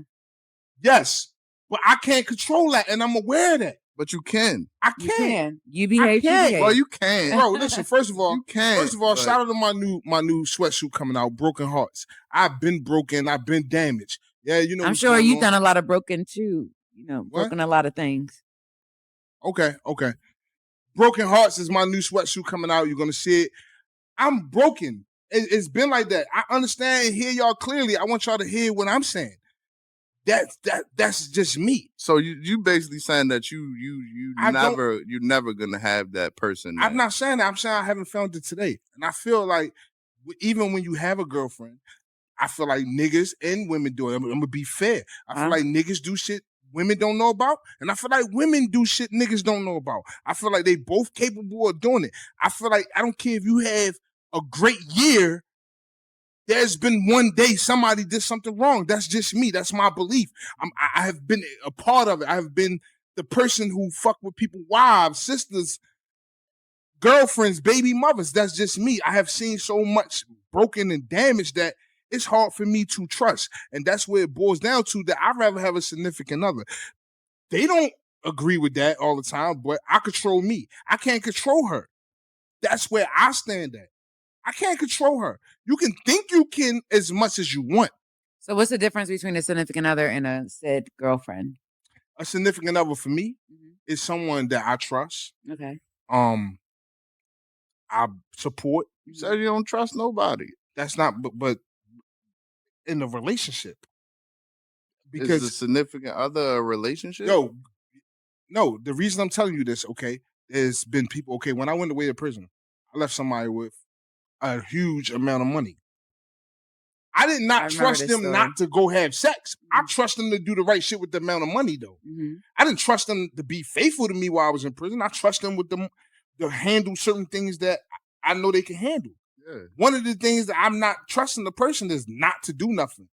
Yes, but I can't control that, and I'm aware of that. But you can. I you can't. can. You behave. She can't. behave. Well, you can. Bro, listen. First of all, You can. but- shout out to my new sweatsuit coming out, Broken Hearts. I've been broken. I've been damaged. Yeah, you know. I'm what's sure going you've on. done a lot of broken too. You know, What? broken a lot of things. Okay. Broken Hearts is my new sweatsuit coming out. You're gonna see it. I'm broken. It's been like that. I understand and hear y'all clearly. I want y'all to hear what I'm saying. That's just me. So you basically saying that you I don't- you're never gonna have that person. I'm not saying that. I'm saying I haven't found it today. And I feel like even when you have a girlfriend, I feel like niggas and women do it. I'm gonna be fair. I feel like niggas do shit women don't know about, and I feel like women do shit niggas don't know about. I feel like they both capable of doing it. I feel like I don't care if you have a great year. There's been one day somebody did something wrong. That's just me. That's my belief. I have been a part of it. I have been the person who fucked with people, wives, sisters, girlfriends, baby mothers. That's just me. I have seen so much broken and damaged that it's hard for me to trust. And that's where it boils down to, that I'd rather have a significant other. They don't agree with that all the time, but I control me. I can't control her. That's where I stand at. I can't control her. You can think you can as much as you want. So what's the difference between a significant other and a said girlfriend? A significant other for me is someone that I trust. Okay. I support. You said you don't trust nobody. That's not, but in a relationship. Is the significant other a relationship? No, the reason I'm telling you this, okay, is been people, okay, when I went away to prison, I left somebody with a huge amount of money. I did not trust them not to go have sex. I trust them to do the right shit with the amount of money, though. I didn't trust them to be faithful to me while I was in prison. I trust them with them to handle certain things that I know they can handle. Yeah. One of the things that I'm not trusting the person is not to do nothing.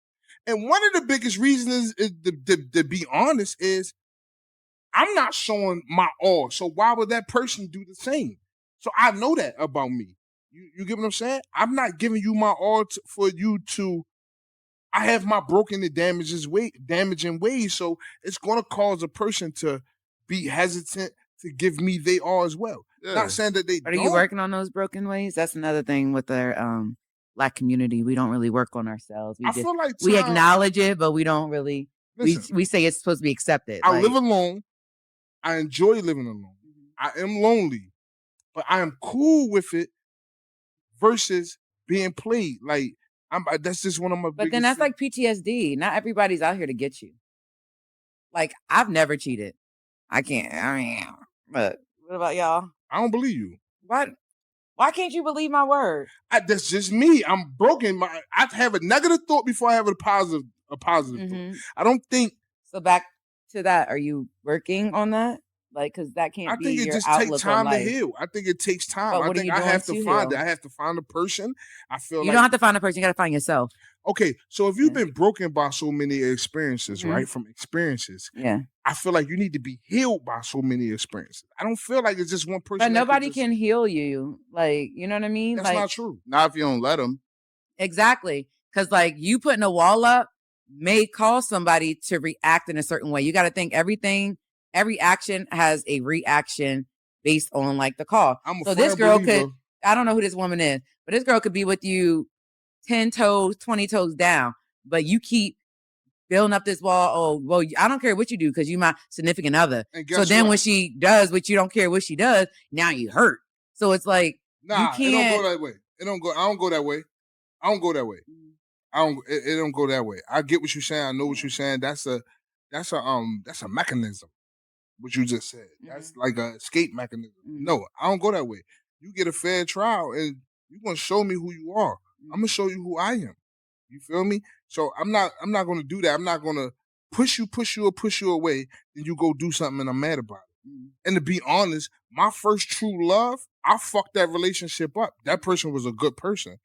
And one of the biggest reasons is to be honest is I'm not showing my all. So why would that person do the same? So I know that about me. You get what I'm saying? I'm not giving you my all for you to. I have my broken and damaging ways, so it's going to cause a person to be hesitant to give me they all as well. Yeah. Not saying that they Are you working on those broken ways? That's another thing with our Black community. We don't really work on ourselves. I feel like we acknowledge it, but we don't really. Listen, we say it's supposed to be accepted. I live alone. I enjoy living alone. I am lonely, but I am cool with it versus being played. Like that's just one of my. But then that's like PTSD. Not everybody's out here to get you. Like I've never cheated. I can't. I mean, but what about y'all? I don't believe you. What? Why can't you believe my word? That's just me. I'm broken. I have a negative thought before I have a positive thought. I don't think. So back to that. Are you working on that? Like, because that can't be your outlook on life. I think it just takes time to heal. I think it takes time. But I think I have to find it. I have to find a person. I feel you don't have to find a person. You got to find yourself. Okay, so if you've been broken by so many experiences, Mhm. right? From experiences, Yeah. I feel like you need to be healed by so many experiences. I don't feel like it's just one person. But that nobody just, can heal you. Like, you know what I mean? That's Like, not true. Not if you don't let them. exactly. Because, like, you putting a wall up may cause somebody to react in a certain way. You got to think every action has a reaction based on, like, the call. I'm a So this firm girl believer. I don't know who this woman is, but this girl could be with you 10 toes, 20 toes down, but you keep building up this wall. Oh, well, I don't care what you do because you my significant other. And So guess then what? when she does what you don't care what she does, now you hurt. So it's like, you Nah, it don't can't. go that way. It don't go. I don't go that way. I don't go that way. It don't go that way. I get what you're saying. I know what you're saying. That's a mechanism. What you just said. That's like a escape mechanism. No, I don't go that way. You get a fair trial, and you're gonna show me who you are. I'm gonna show you who I am. You feel me? So I'm not gonna do that. I'm not gonna push you, or push you away. Then you go do something, and I'm mad about it. And to be honest, my first true love, I fucked that relationship up. That person was a good person.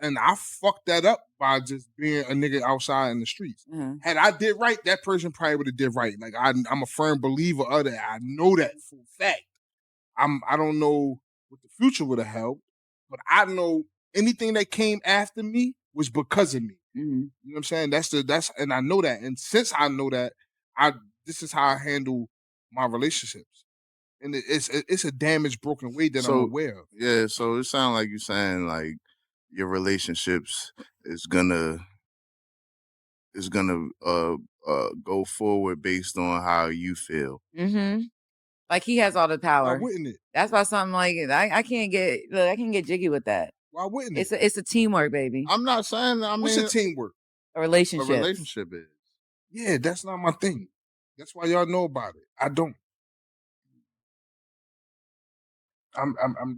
And I fucked that up by just being a nigga outside in the streets. Had I did right, that person probably would have did right. Like I'm a firm believer of that. I know that for a fact. I don't know what the future would have held, but I know anything that came after me was because of me. You know what I'm saying? That's and I know that. And since I know that, this is how I handle my relationships. And it's a damaged, broken way that I'm aware of. Yeah, so it sounds like you're saying like your relationships is gonna go forward based on how you feel. Like he has all the power. Why wouldn't it? That's why something like I can't get jiggy with that. Why wouldn't it? It's a teamwork, baby. I'm not saying that. What's a teamwork? A relationship. A relationship is. Yeah, that's not my thing. That's why y'all know about it. I don't.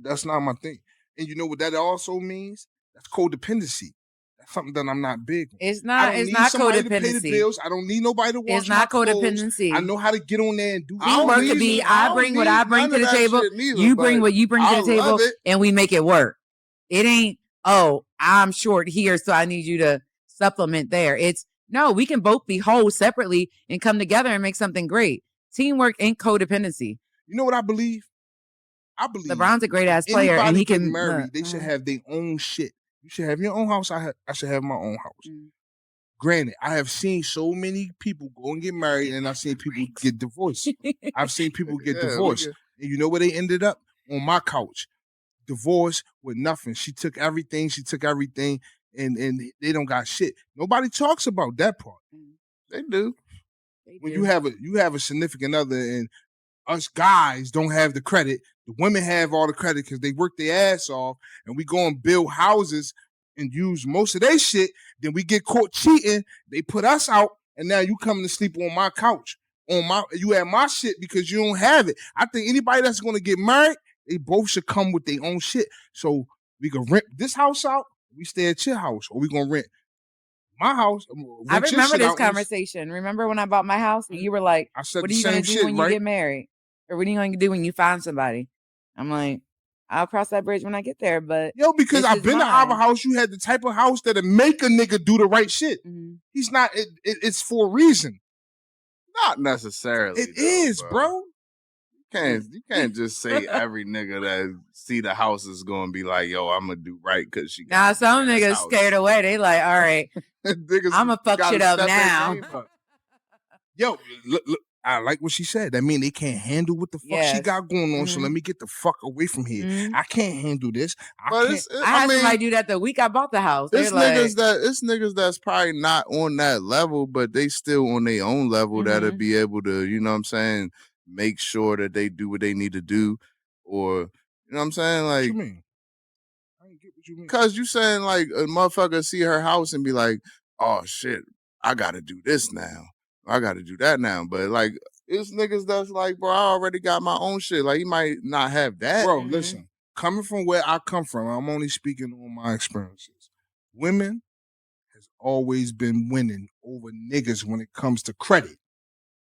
That's not my thing. And you know what that also means? That's codependency. That's something that I'm not big on. It's not. I don't It's need not somebody codependency. to pay the bills. I don't need nobody to wash It's not my clothes. codependency. I know how to get on there and do. Teamwork could be I bring what I bring to the table. You bring what you bring to the table, and we make it work. It ain't, oh, I'm short here, so I need you to supplement there. It's no, we can both be whole separately and come together and make something great. Teamwork ain't codependency. You know what I believe? I believe LeBron's a great ass player, and he can marry. They should have their own shit. You should have your own house. I should have my own house. Granted, I have seen so many people go and get married, and I've seen people get divorced. I've seen people get divorced, and you know where they ended up? On my couch, divorced with nothing. She took everything, and they don't got shit. Nobody talks about that part. They do. When you have a significant other, and us guys don't have the credit. The women have all the credit because they work their ass off, and we go and build houses and use most of their shit. Then we get caught cheating. They put us out, and now you coming to sleep on my couch. You have my shit because you don't have it. I think anybody that's going to get married, they both should come with their own shit. So we can rent this house out. We stay at your house, or we gonna rent my house. I remember this conversation. Remember when I bought my house and you were like, "What are you going to do when you get married? Or what are you going to do when you find somebody?" I'm like, "I'll cross that bridge when I get there." But because I've been to our house. You had the type of house that'll make a nigga do the right shit. He's not. It's for a reason. Not necessarily. It is, bro. You can't just say every nigga that see the house is gonna be like, yo, I'm gonna do right because she. Now some niggas scared away. They like, all right, I'm gonna fuck shit up now. Yo, look, I like what she said. That mean they can't handle what the fuck she got going on. So let me get the fuck away from here. I can't handle this. I had somebody do that the week I bought the house. It's niggas that's probably not on that level, but they still on their own level that'll be able to, you know what I'm saying, make sure that they do what they need to do, or you know what I'm saying, like. What you mean? I didn't get what you mean. Cause you saying like a motherfucker see her house and be like, oh shit, I gotta do this now. I gotta do that now. But like it's niggas that's like, bro, I already got my own shit. Like he might not have that. Bro, listen, coming from where I come from, I'm only speaking on my experiences. Women has always been winning over niggas when it comes to credit.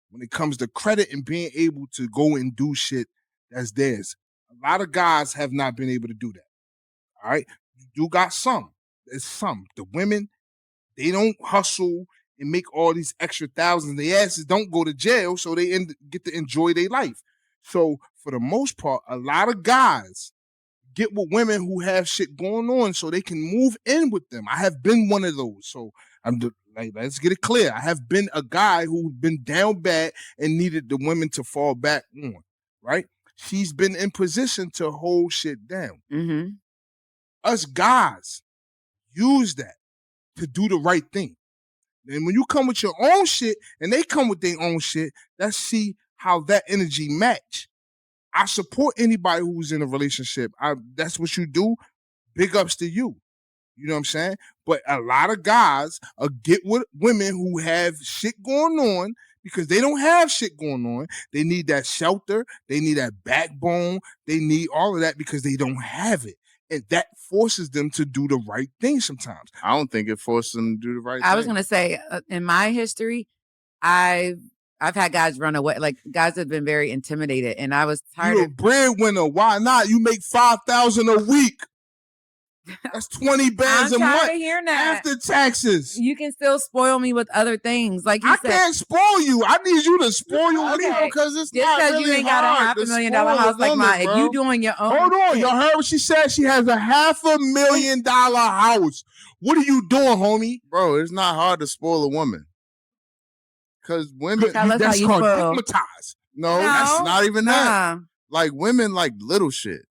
When it comes to credit and being able to go and do shit that's theirs. A lot of guys have not been able to do that. All right? You do got some. There's some. The women, They don't hustle and make all these extra thousands. Their asses don't go to jail, so they get to enjoy their life. So for the most part, a lot of guys get with women who have shit going on so they can move in with them. I have been one of those. So let's get it clear. I have been a guy who's been down bad and needed the women to fall back on, right? She's been in position to hold shit down. Mm-hmm. Us guys use that to do the right thing. And when you come with your own shit and they come with their own shit, let's see how that energy match. I support anybody who's in a relationship. That's what you do. Big ups to you. You know what I'm saying? But a lot of guys get with women who have shit going on because they don't have shit going on. They need that shelter. They need that backbone. They need all of that because they don't have it. And that forces them to do the right thing sometimes. I don't think it forces them to do the right thing. I was going to say, in my history, I've had guys run away. Like, guys have been very intimidated, and I was tired. You're a breadwinner. Why not? You make $5,000 a week. That's 20 bands a month after taxes. You can still spoil me with other things, like you said. I can't spoil you. I need you to spoil me because it's just not because really you ain't got a $500,000 house like mine. If you doing your own, hold on, y'all heard what she said? She has a $500,000 house. What are you doing, homie? Bro, it's not hard to spoil a woman. Because women, that's called stigmatized. No, that's not even that. Like, women like little shit.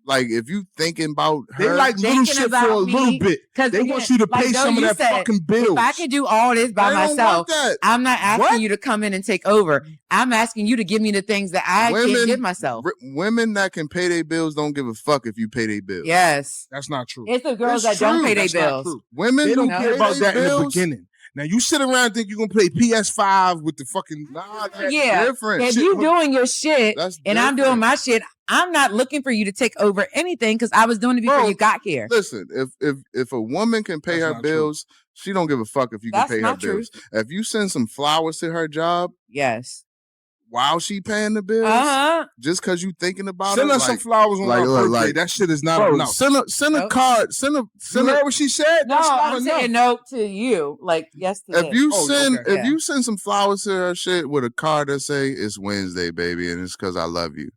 Like, if you thinking about her, they like little shit for a little bit. They want you to pay some of that fucking bills. If I could do all this by myself, I'm not asking you to come in and take over. I'm asking you to give me the things that I can't give myself. Women that can pay their bills don't give a fuck if you pay their bills. Yes. That's not true. It's the girls that don't pay their bills. Women they don't care about that in the beginning. Now, you sit around and think you're going to play PS5 with the fucking... that's different. If you doing your shit and I'm doing my shit, I'm not looking for you to take over anything because I was doing it before you got here. Listen, if a woman can pay her bills, she don't give a fuck if you can pay her bills. If you send some flowers to her job... Yes. While she paying the bills, just because you thinking about send her some flowers on her birthday. That shit is not enough. Send a card. Send you heard what she said? No, I'm saying no to you. Like, yes to if you send some flowers to her shit with a card that say it's Wednesday, baby, and it's because I love you.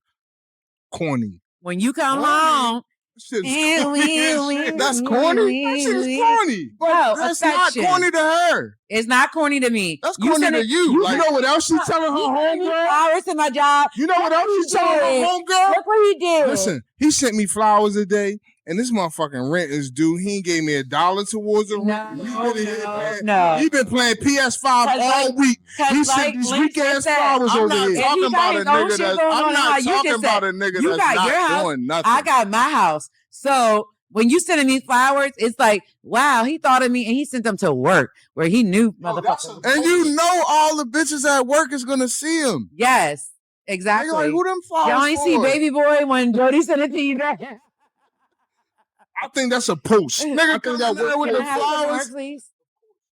Corny. When you come home. That's corny. That shit is corny. No, that's not corny to her. It's not corny to me. That's corny to you. You know what else she's telling her homegirl? Flowers to my job. You know what else she's telling her homegirl? Look what he did. Listen, he sent me flowers a day, and this motherfucking rent is due. He ain't gave me $1 towards the rent. No. He been playing PS5 all week. He sent these weak ass flowers over here. I'm not talking about a nigga that's not doing nothing. I got my house. So when you sending me flowers, it's like, wow, he thought of me and he sent them to work where he knew motherfucker. And you know all the bitches at work is gonna see him. Yes, exactly. Like, who them flowers you only see baby boy when Jody sent it to you. I think that's a post. Nigga come in there with the flowers. Please?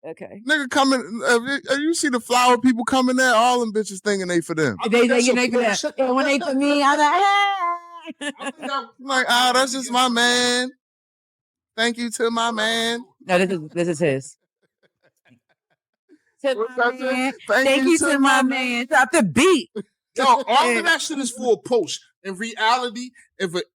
Okay. Nigga coming, if you see the flower people coming there, all them bitches thinking they for them. They for them. And when they for me, I'm like, hey. I'm like, that's just my man. Thank you to my man. No, this is his. To my man. Thank you to my man. Stop the beat. Yo, all of that shit is for a post. In reality,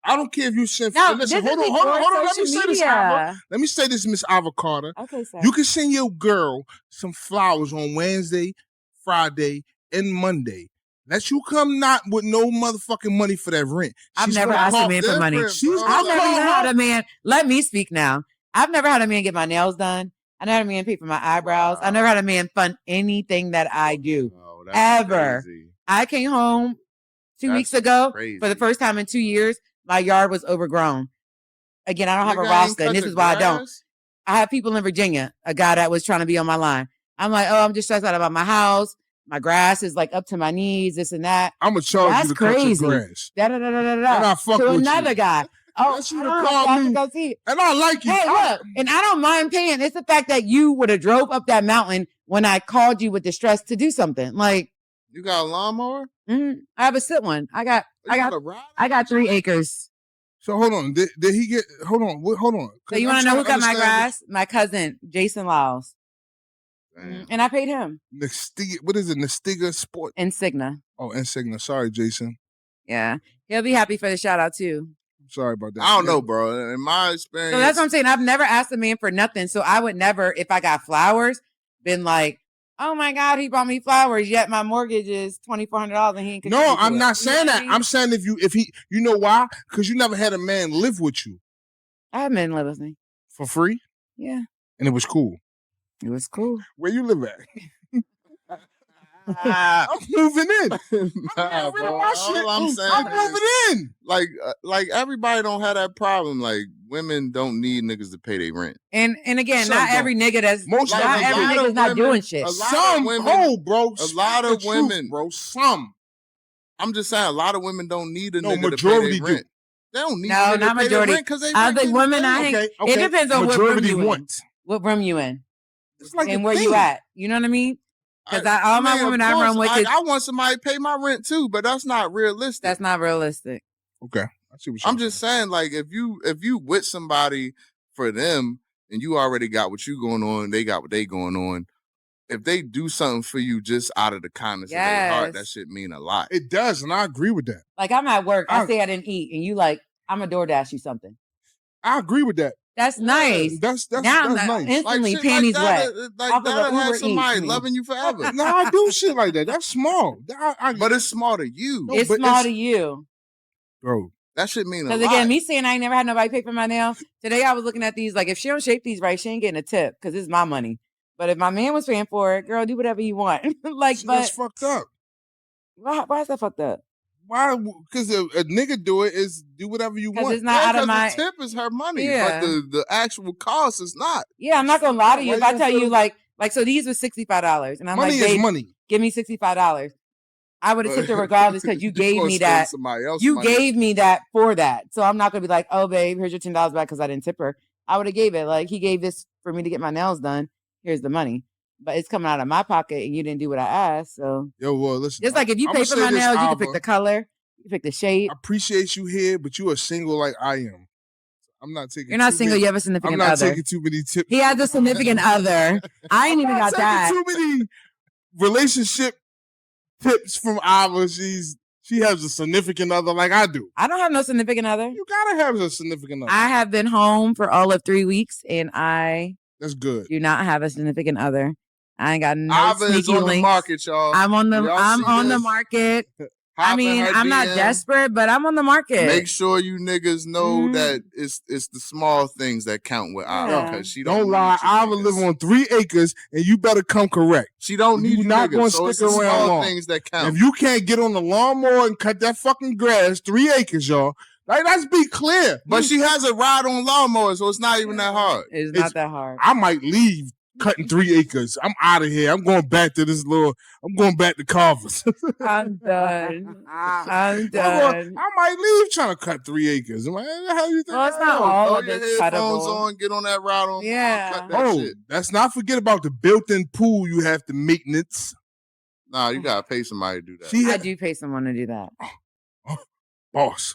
I don't care if you send. Listen, hold on. Let me say this, Iva. Let me say this, Miss Iva Carter. Okay, sir. You can send your girl some flowers on Wednesday, Friday, and Monday. Let you come not with no motherfucking money for that rent. I've never asked a man for money. I've never even had a man. Let me speak now. I've never had a man get my nails done. I never had a man pay for my eyebrows. I never had a man fund anything that I do. Ever. Crazy. I came home 2 weeks ago for the first time in 2 years. My yard was overgrown. Again, I don't have a roster, and this is why I don't. I have people in Virginia, a guy that was trying to be on my line. I'm like, I'm just stressed out about my house. My grass is like up to my knees, this and that. I'm going to charge you to cut your grass. To another guy. Oh, you to call me. Go see it. And I like you. Hey, look, and I don't mind paying. It's the fact that you would have drove up that mountain when I called you with the stress to do something. Like, you got a lawnmower? Mm-hmm. I have a sit one. I got 3 acres. So hold on. Did he get? Hold on. So you want to know who cut my grass? My cousin, Jason Lyles. And I paid him. What is it? Nestiga Sport? Insignia. Oh, Insignia. Sorry, Jason. Yeah. He'll be happy for the shout out too. Sorry about that. I don't know, bro. In my experience. So that's what I'm saying. I've never asked a man for nothing. So I would never, if I got flowers, been like, oh my God, he bought me flowers, yet my mortgage is $2,400 and he ain't. No, I'm not saying that. I'm saying if he, you know why? Because you never had a man live with you. I had men live with me. For free? Yeah. And it was cool. It was cool. Where you live at? I'm moving in. I'm saying I'm moving in. Like everybody don't have that problem. Like women don't need niggas to pay their rent. And again, not every nigga that's not every nigga's not doing shit. Some women, bro. A lot of women, bro. Some. I'm just saying, a lot of women don't need a nigga majority to pay their rent. do. They don't need no, a nigga not to pay majority. their rent because they. I think women. Okay. It depends on what room you in. What room you in? It's like and where you at? You know what I mean? Because all my women I run with, I want somebody to pay my rent too, but that's not realistic. That's not realistic. Okay, I see what I'm just saying, like if you with somebody for them and you already got what you going on, they got what they going on. If they do something for you just out of the kindness of their heart, that shit mean a lot. It does, and I agree with that. Like I'm at work, I say I didn't eat, and you like I'm a DoorDash you something. I agree with that. That's nice. That's now that's nice. Instantly like panties wet. Like that'll have somebody loving you forever. No, I do shit like that. That's small. But it's small to you. No, it's small to you. Bro. That should mean a lot. Because again, me saying I ain't never had nobody pay for my nails. Today I was looking at these, like if she don't shape these right, she ain't getting a tip because it's my money. But if my man was paying for it, girl, do whatever you want. Like, but that's fucked up. Why is that fucked up? Why? Because a nigga do it is do whatever you want. It's not out of my the tip is her money, yeah. but the actual cost is not. Yeah, I'm not gonna lie to you. If I tell you like so these was $65, and I'm money like, is money. Give me $65. I would have tipped her regardless because you gave me that. You gave me that for that, so I'm not gonna be like, oh babe, here's your $10 back because I didn't tip her. I would have gave it like he gave this for me to get my nails done. Here's the money. But it's coming out of my pocket and you didn't do what I asked. So well, listen. It's like if you pay for my nails, you can pick the color, you can pick the shape. I appreciate you here, but you are single like I am. I'm not taking You're not single, you have a significant other. I'm not taking too many tips. He has a significant other. I ain't even got that. Too many relationship tips from Iva. She has a significant other like I do. I don't have no significant other. You gotta have a significant other. I have been home for all of 3 weeks and that's good. Do not have a significant other. I ain't got no Iva sneaky is on links. the market, y'all. I'm on the market. I mean, I'm not desperate, but I'm on the market. Make sure you niggas know that it's the small things that count with Iva. Because she don't lie. Iva live on 3 acres, and you better come correct. She don't need you not going to stick around long. Things that count. If you can't get on the lawnmower and cut that fucking grass, 3 acres, y'all. Like, let's be clear. But she has a ride on lawnmower, so it's not even that hard. It's not that hard. I might leave cutting 3 acres. I'm out of here. I'm going back to I'm going back to Carver's. I'm done. I'm I done. might leave trying to cut 3 acres. I'm like, how you think? Well, it's not all of your it's headphones cuttable. on, get on that ride on. Yeah. Cut that shit. Let's not forget about the built-in pool you have to maintenance. Nah, you gotta pay somebody to do that. I do pay someone to do that. Boss.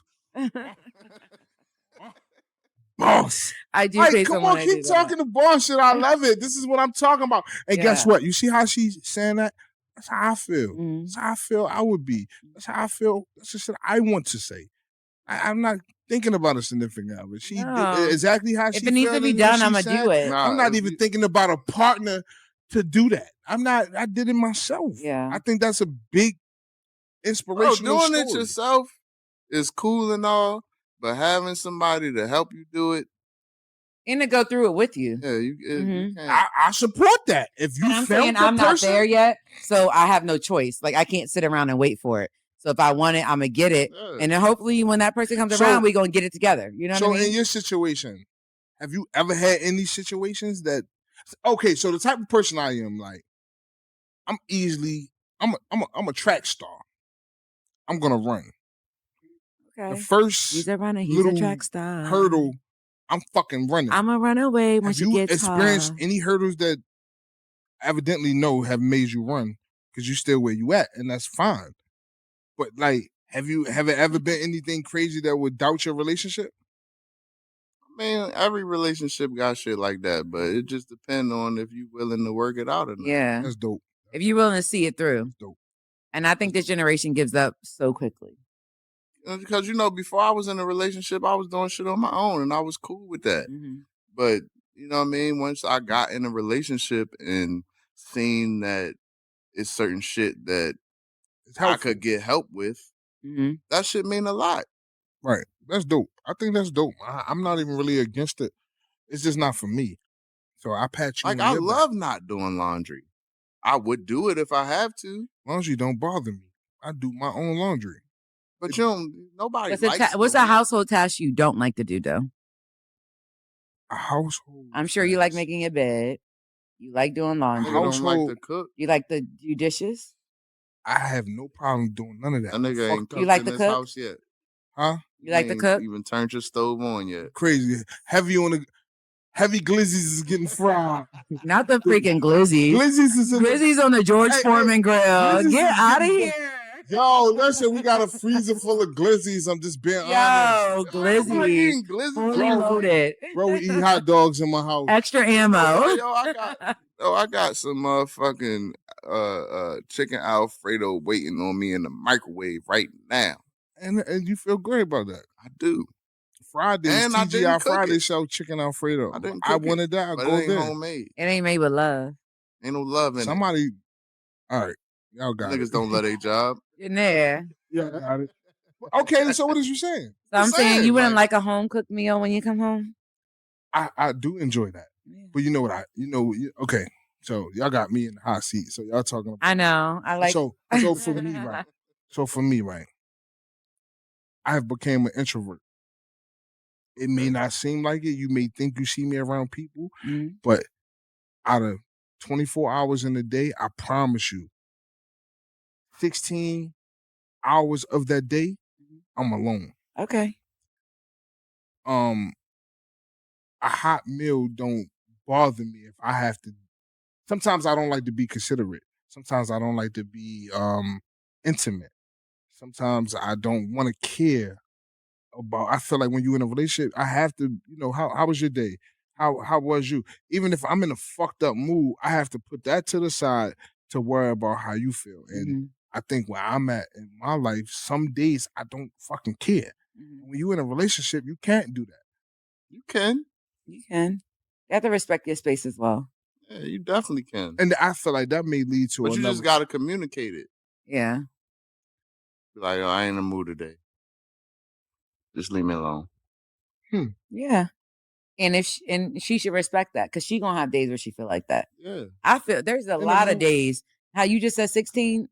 Boss. I do pay someone to do that. Keep talking the boss shit. I love it. This is what I'm talking about. And guess what? You see how she's saying that? That's how I feel. Mm-hmm. That's how I feel I would be. That's how I feel. That's the shit I want to say. I'm not thinking about a significant other. She did exactly how she If it needs to be done, I'm going to do it. I'm not even thinking about a partner to do that. I did it myself. Yeah. I think that's a big inspirational doing story. It yourself is cool and all, but having somebody to help you do it and to go through it with you. Yeah, you can't. I support that. If you I'm saying I'm not there yet, so I have no choice. Like I can't sit around and wait for it. So if I want it, I'm gonna get it, and then hopefully when that person comes around, we gonna get it together. You know what I mean? So in your situation, have you ever had any situations that? Okay, so the type of person I am, like, I'm a track star. I'm gonna run. Okay. The first he's a runner. He's a track star. Hurdle, I'm fucking running. I'm a runaway when she gets experienced any hurdles that evidently have made you run because you still where you at, and that's fine. But like, have it ever been anything crazy that would doubt your relationship? Man, every relationship got shit like that, but it just depends on if you willing to work it out or not. Yeah. That's dope. If you're willing to see it through. That's dope. And I think this generation gives up so quickly. Because, before I was in a relationship, I was doing shit on my own and I was cool with that. Mm-hmm. But, you know what I mean? Once I got in a relationship and seen that it's certain shit that I could get help with, that shit mean a lot. Right. That's dope. I think that's dope. I'm not even really against it. It's just not for me. So I pat you on I your love back. not doing laundry. I would do it if I have to. As long as you don't bother me. I do my own laundry. But nobody what's a household task you don't like to do, though? A household I'm sure you like making your bed. You like doing laundry. I don't like to cook. You like to do dishes? I have no problem doing none of that. That nigga ain't cooked you like in to this cook? house yet. Huh? You like to cook? Even turned your stove on yet? Crazy. Heavy glizzies is getting fried. Not the freaking glizzies. Glizzies on the George Foreman grill. Get out of here. Yo, listen, we got a freezer full of glizzies. I'm just being honest. Yo, glizzies. Fully loaded. Bro, we eat hot dogs in my house. Extra ammo. I got some motherfucking chicken Alfredo waiting on me in the microwave right now. And you feel great about that. I do. Fridays, and TGI Fridays show chicken Alfredo. I wanted that. But go it ain't there. homemade. It ain't made with love. Ain't no love in Somebody, all right. Y'all got Niggas it. don't love their job. In there. Yeah, got it. Okay, so what is you saying? So I'm saying you wouldn't like a home cooked meal when you come home? I do enjoy that. Yeah. But you know what okay. So y'all got me in the hot seat. So y'all talking about I know. I like So for me, right? So for me, right? I have became an introvert. It may not seem like it. You may think you see me around people, but out of 24 hours in a day, I promise you, 16 hours of that day, I'm alone. Okay. A hot meal don't bother me if I have to. Sometimes I don't like to be considerate. Sometimes I don't like to be intimate. Sometimes I don't want to care about. I feel like when you're in a relationship, I have to. How was your day? How was you? Even if I'm in a fucked up mood, I have to put that to the side to worry about how you feel. And I think where I'm at in my life, some days I don't fucking care. When you're in a relationship, you can't do that. You can. You can. You have to respect your space as well. Yeah, you definitely can. And I feel like that may lead to But you just got to communicate it. Yeah. Be like, I ain't in the mood today. Just leave me alone. Yeah. And she should respect that because she gonna have days where she feel like that. Yeah. I feel there's a lot of days. How you just said 16?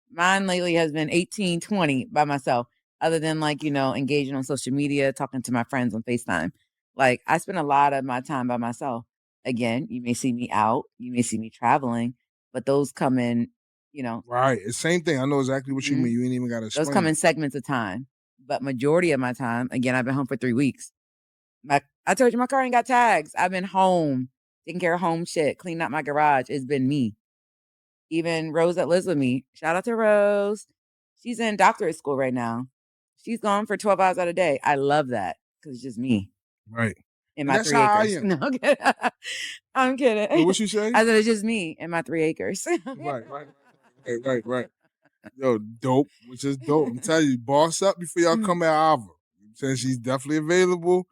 Mine lately has been 18, 20 by myself. Other than engaging on social media, talking to my friends on FaceTime. Like I spend a lot of my time by myself. Again, you may see me out, you may see me traveling, but those come in, Right. It's same thing. I know exactly what you mean. You ain't even got to explain. Those come in segments of time. But majority of my time, again, I've been home for 3 weeks. I told you my car ain't got tags. I've been home, taking care of home shit, cleaning out my garage. It's been me. Even Rose that lives with me. Shout out to Rose. She's in doctorate school right now. She's gone for 12 hours out of the day. I love that because it's just me. Right. In my 3 acres. No, I'm kidding. Well, what you say? I said it's just me in my 3 acres. Right. Yo, dope, which is dope. I'm telling you, boss up before y'all come at Iva. Saying she's definitely available.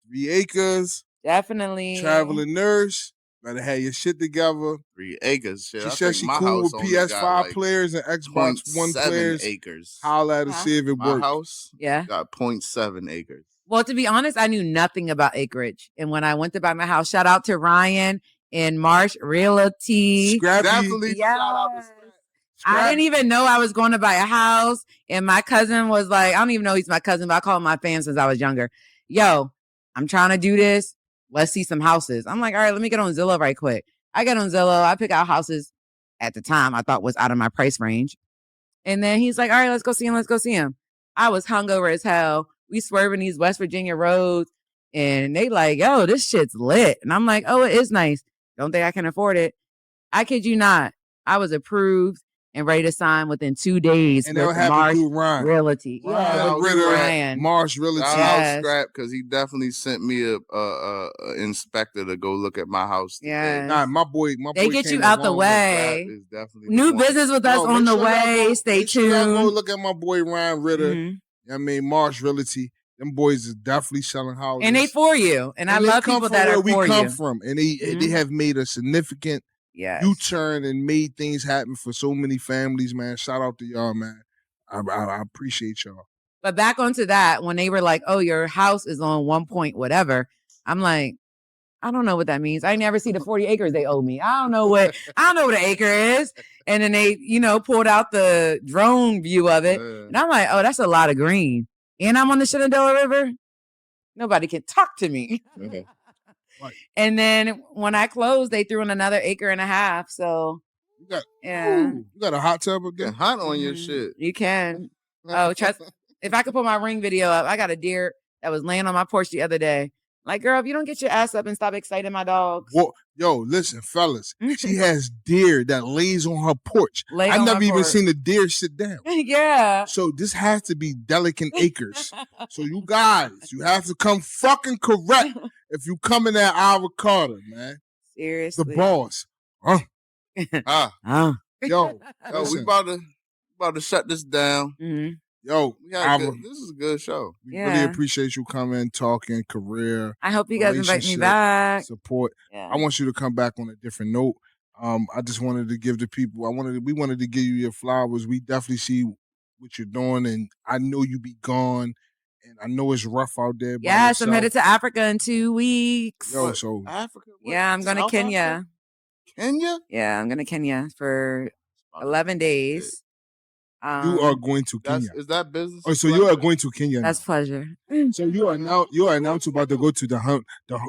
3 acres. Definitely. Traveling nurse. Better have your shit together. 3 acres. Shit, she said she cool with PS5 players and Xbox One players. 0.7 acres. Holla at her, see if it works. My house got 0.7 acres. Well, to be honest, I knew nothing about acreage. And when I went to buy my house, shout out to Ryan in Marsh Realty. Scrappy. Shout out to Scrappy. I didn't even know I was going to buy a house. And my cousin was like, I don't even know he's my cousin, but I call him my fam since I was younger. Yo, I'm trying to do this. Let's see some houses. I'm like, all right, let me get on Zillow right quick. I get on Zillow. I pick out houses at the time I thought was out of my price range. And then he's like, all right, let's go see him. I was hungover as hell. We swerving these West Virginia roads. And they like, yo, this shit's lit. And I'm like, oh, it is nice. Don't think I can afford it. I kid you not. I was approved. and ready to sign within 2 days And with they'll have Marsh the dude Ryan. Realty. Ryan with Ritter, Ryan. Marsh Realty. I'll scrap because he definitely sent me a inspector to go look at my house today. Yes. Nah, my boy. They get you out the way. Is definitely New business with us on the way. Stay tuned. Y'all go look at my boy Ryan Ritter. I mean, Marsh Realty. Them boys is definitely selling houses. And they for you. And I love people that are for you. Where we come from. And they have made a significant U-turn and made things happen for so many families, man. Shout out to y'all, man. I appreciate y'all. But back onto that, when they were like, oh, your house is on 1 point whatever, I'm like, I don't know what that means. I never see the 40 acres they owe me. I don't know what an acre is. And then they, pulled out the drone view of it. And I'm like, oh, that's a lot of green. And I'm on the Shenandoah River. Nobody can talk to me. Right. And then when I closed, they threw in another 1.5 acres. So you got a hot tub again? Hot on your shit. You can. Oh, trust. If I could put my ring video up, I got a deer that was laying on my porch the other day. Like, girl, if you don't get your ass up and stop exciting my dogs. Well, yo, listen, fellas. She has deer that lays on her porch. I've never even seen a deer sit down. Yeah. So this has to be delicate acres. So you guys, you have to come fucking correct if you come in at Iva Carter, man. Seriously. The boss. Yo, we about to shut this down. Mm-hmm. Yo, this is a good show. We really appreciate you coming, talking, career. I hope you guys invite me back. Support. Yeah. I want you to come back on a different note. I just wanted to give the people. We wanted to give you your flowers. We definitely see what you're doing, and I know you be gone, and I know it's rough out there. Yes, I'm headed to Africa in 2 weeks. Yo, so Africa? Yeah, I'm going to Kenya. Africa? Kenya? Yeah, I'm going to Kenya for 11 days. You are going to Kenya. Is that business? Oh, so you are going to Kenya. That's pleasure. So you are now about to go to the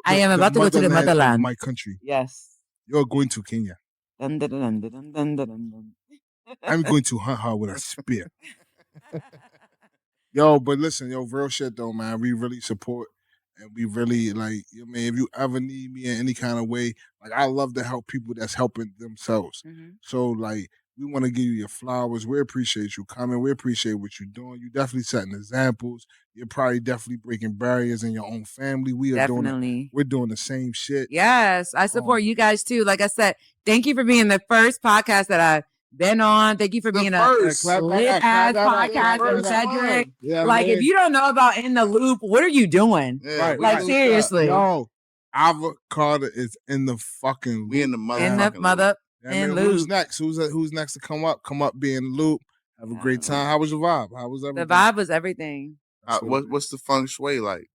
I am about to go to the motherland of my country. Yes. You're going to Kenya. Dun, dun, dun, dun, dun, dun, dun. I'm going to hunt her with a spear. Yo, but listen, real shit though, man. We really support and we really like, if you ever need me in any kind of way, like I love to help people that's helping themselves. Mm-hmm. So like, we want to give you your flowers. We appreciate you coming. We appreciate what you're doing. You definitely setting examples. You're probably definitely breaking barriers in your own family. We're doing the same shit. Yes, I support you guys too. Like I said, thank you for being the first podcast that I've been on. Thank you for being a lit-ass podcast from Cedric. Yeah, like, if you don't know about In the Loop, what are you doing? Yeah, like, seriously. Yo, Iva Carter is in the fucking loop. We in the mother. In the mother. And who's next? Who's next to come up? Come up, be in the loop. Have a great time. How was your vibe? How was everything? The vibe was everything. What's the feng shui like?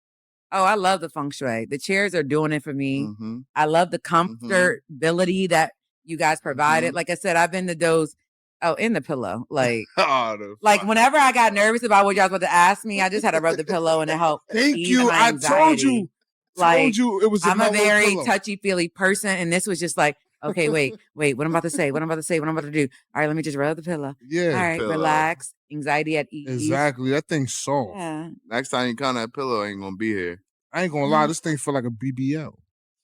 Oh, I love the feng shui. The chairs are doing it for me. Mm-hmm. I love the comfortability that you guys provided. Mm-hmm. Like I said, I've been to those. Oh, in the pillow. Like, whenever I got nervous about what y'all was about to ask me, I just had to rub the pillow and it helped. Thank you. I told you. It was. I'm a very touchy-feely person, and this was just like, okay, wait, what I'm about to say, what I'm about to do. All right, let me just rub the pillow. Yeah. All right, relax. Anxiety at ease. Exactly. That thing's soft. Yeah. Next time you count that pillow, I ain't gonna be here. I ain't gonna lie, this thing feel like a BBL.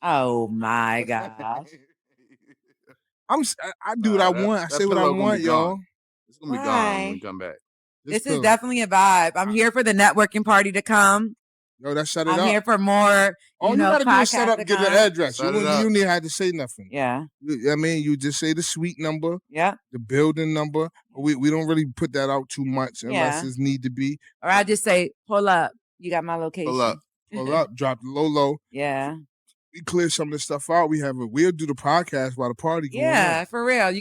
Oh my gosh. I do what I want. I say what I want, y'all. It's gonna be gone when we come back. This is definitely a vibe. I'm here for the networking party to come. Yo, that shut it up. I'm here for more. All you gotta do is set up, give the address. You don't need to say nothing. Yeah. You just say the suite number. Yeah. The building number. We don't really put that out too much unless it's need to be. Or I just say, pull up. You got my location. Pull up. Drop the low. Yeah. We clear some of this stuff out. We'll do the podcast while the party going on. Yeah, for real.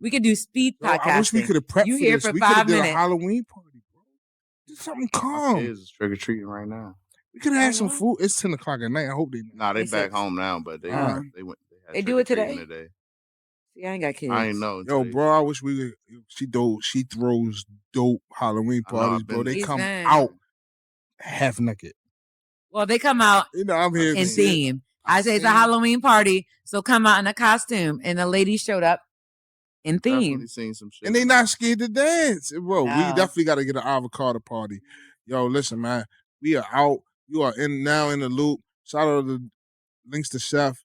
We could do speed podcasting. I wish we could have prepped you for here this. For we 5 minutes. Did a Halloween party, bro. Just something calm. It is trick-or-treating right now. We could have had some food. It's 10 o'clock at night. I hope they. Nah, they back home now, but they went. They do it today. See, I ain't got kids. I ain't know. Yo, bro, I wish we could. She throws dope Halloween parties, bro. They come out half naked. Well, they come out. I'm here in theme. I say it's a Halloween party, so come out in a costume. And the lady showed up in theme. Seen some shit. And they not scared to dance, bro. No. We definitely got to get an avocado party. Yo, listen, man. We are out. You are in the loop. Shout out to Links to Chef.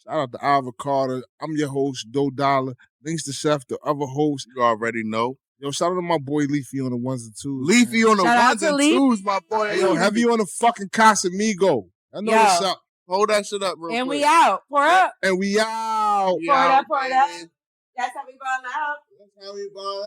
Shout out to Iva Carter. I'm your host, Doe Dollar. Links to Chef, the other host. You already know. Yo, shout out to my boy Leafy on the ones and twos. Leafy on the Shout out ones to and Leaf. twos, my boy. Hey, yo, heavy on the fucking Casamigo. I know what's up. Hold that shit up real And quick. we out. Pour up. And we out. Pour it up. That's how we ball out. That's how we ball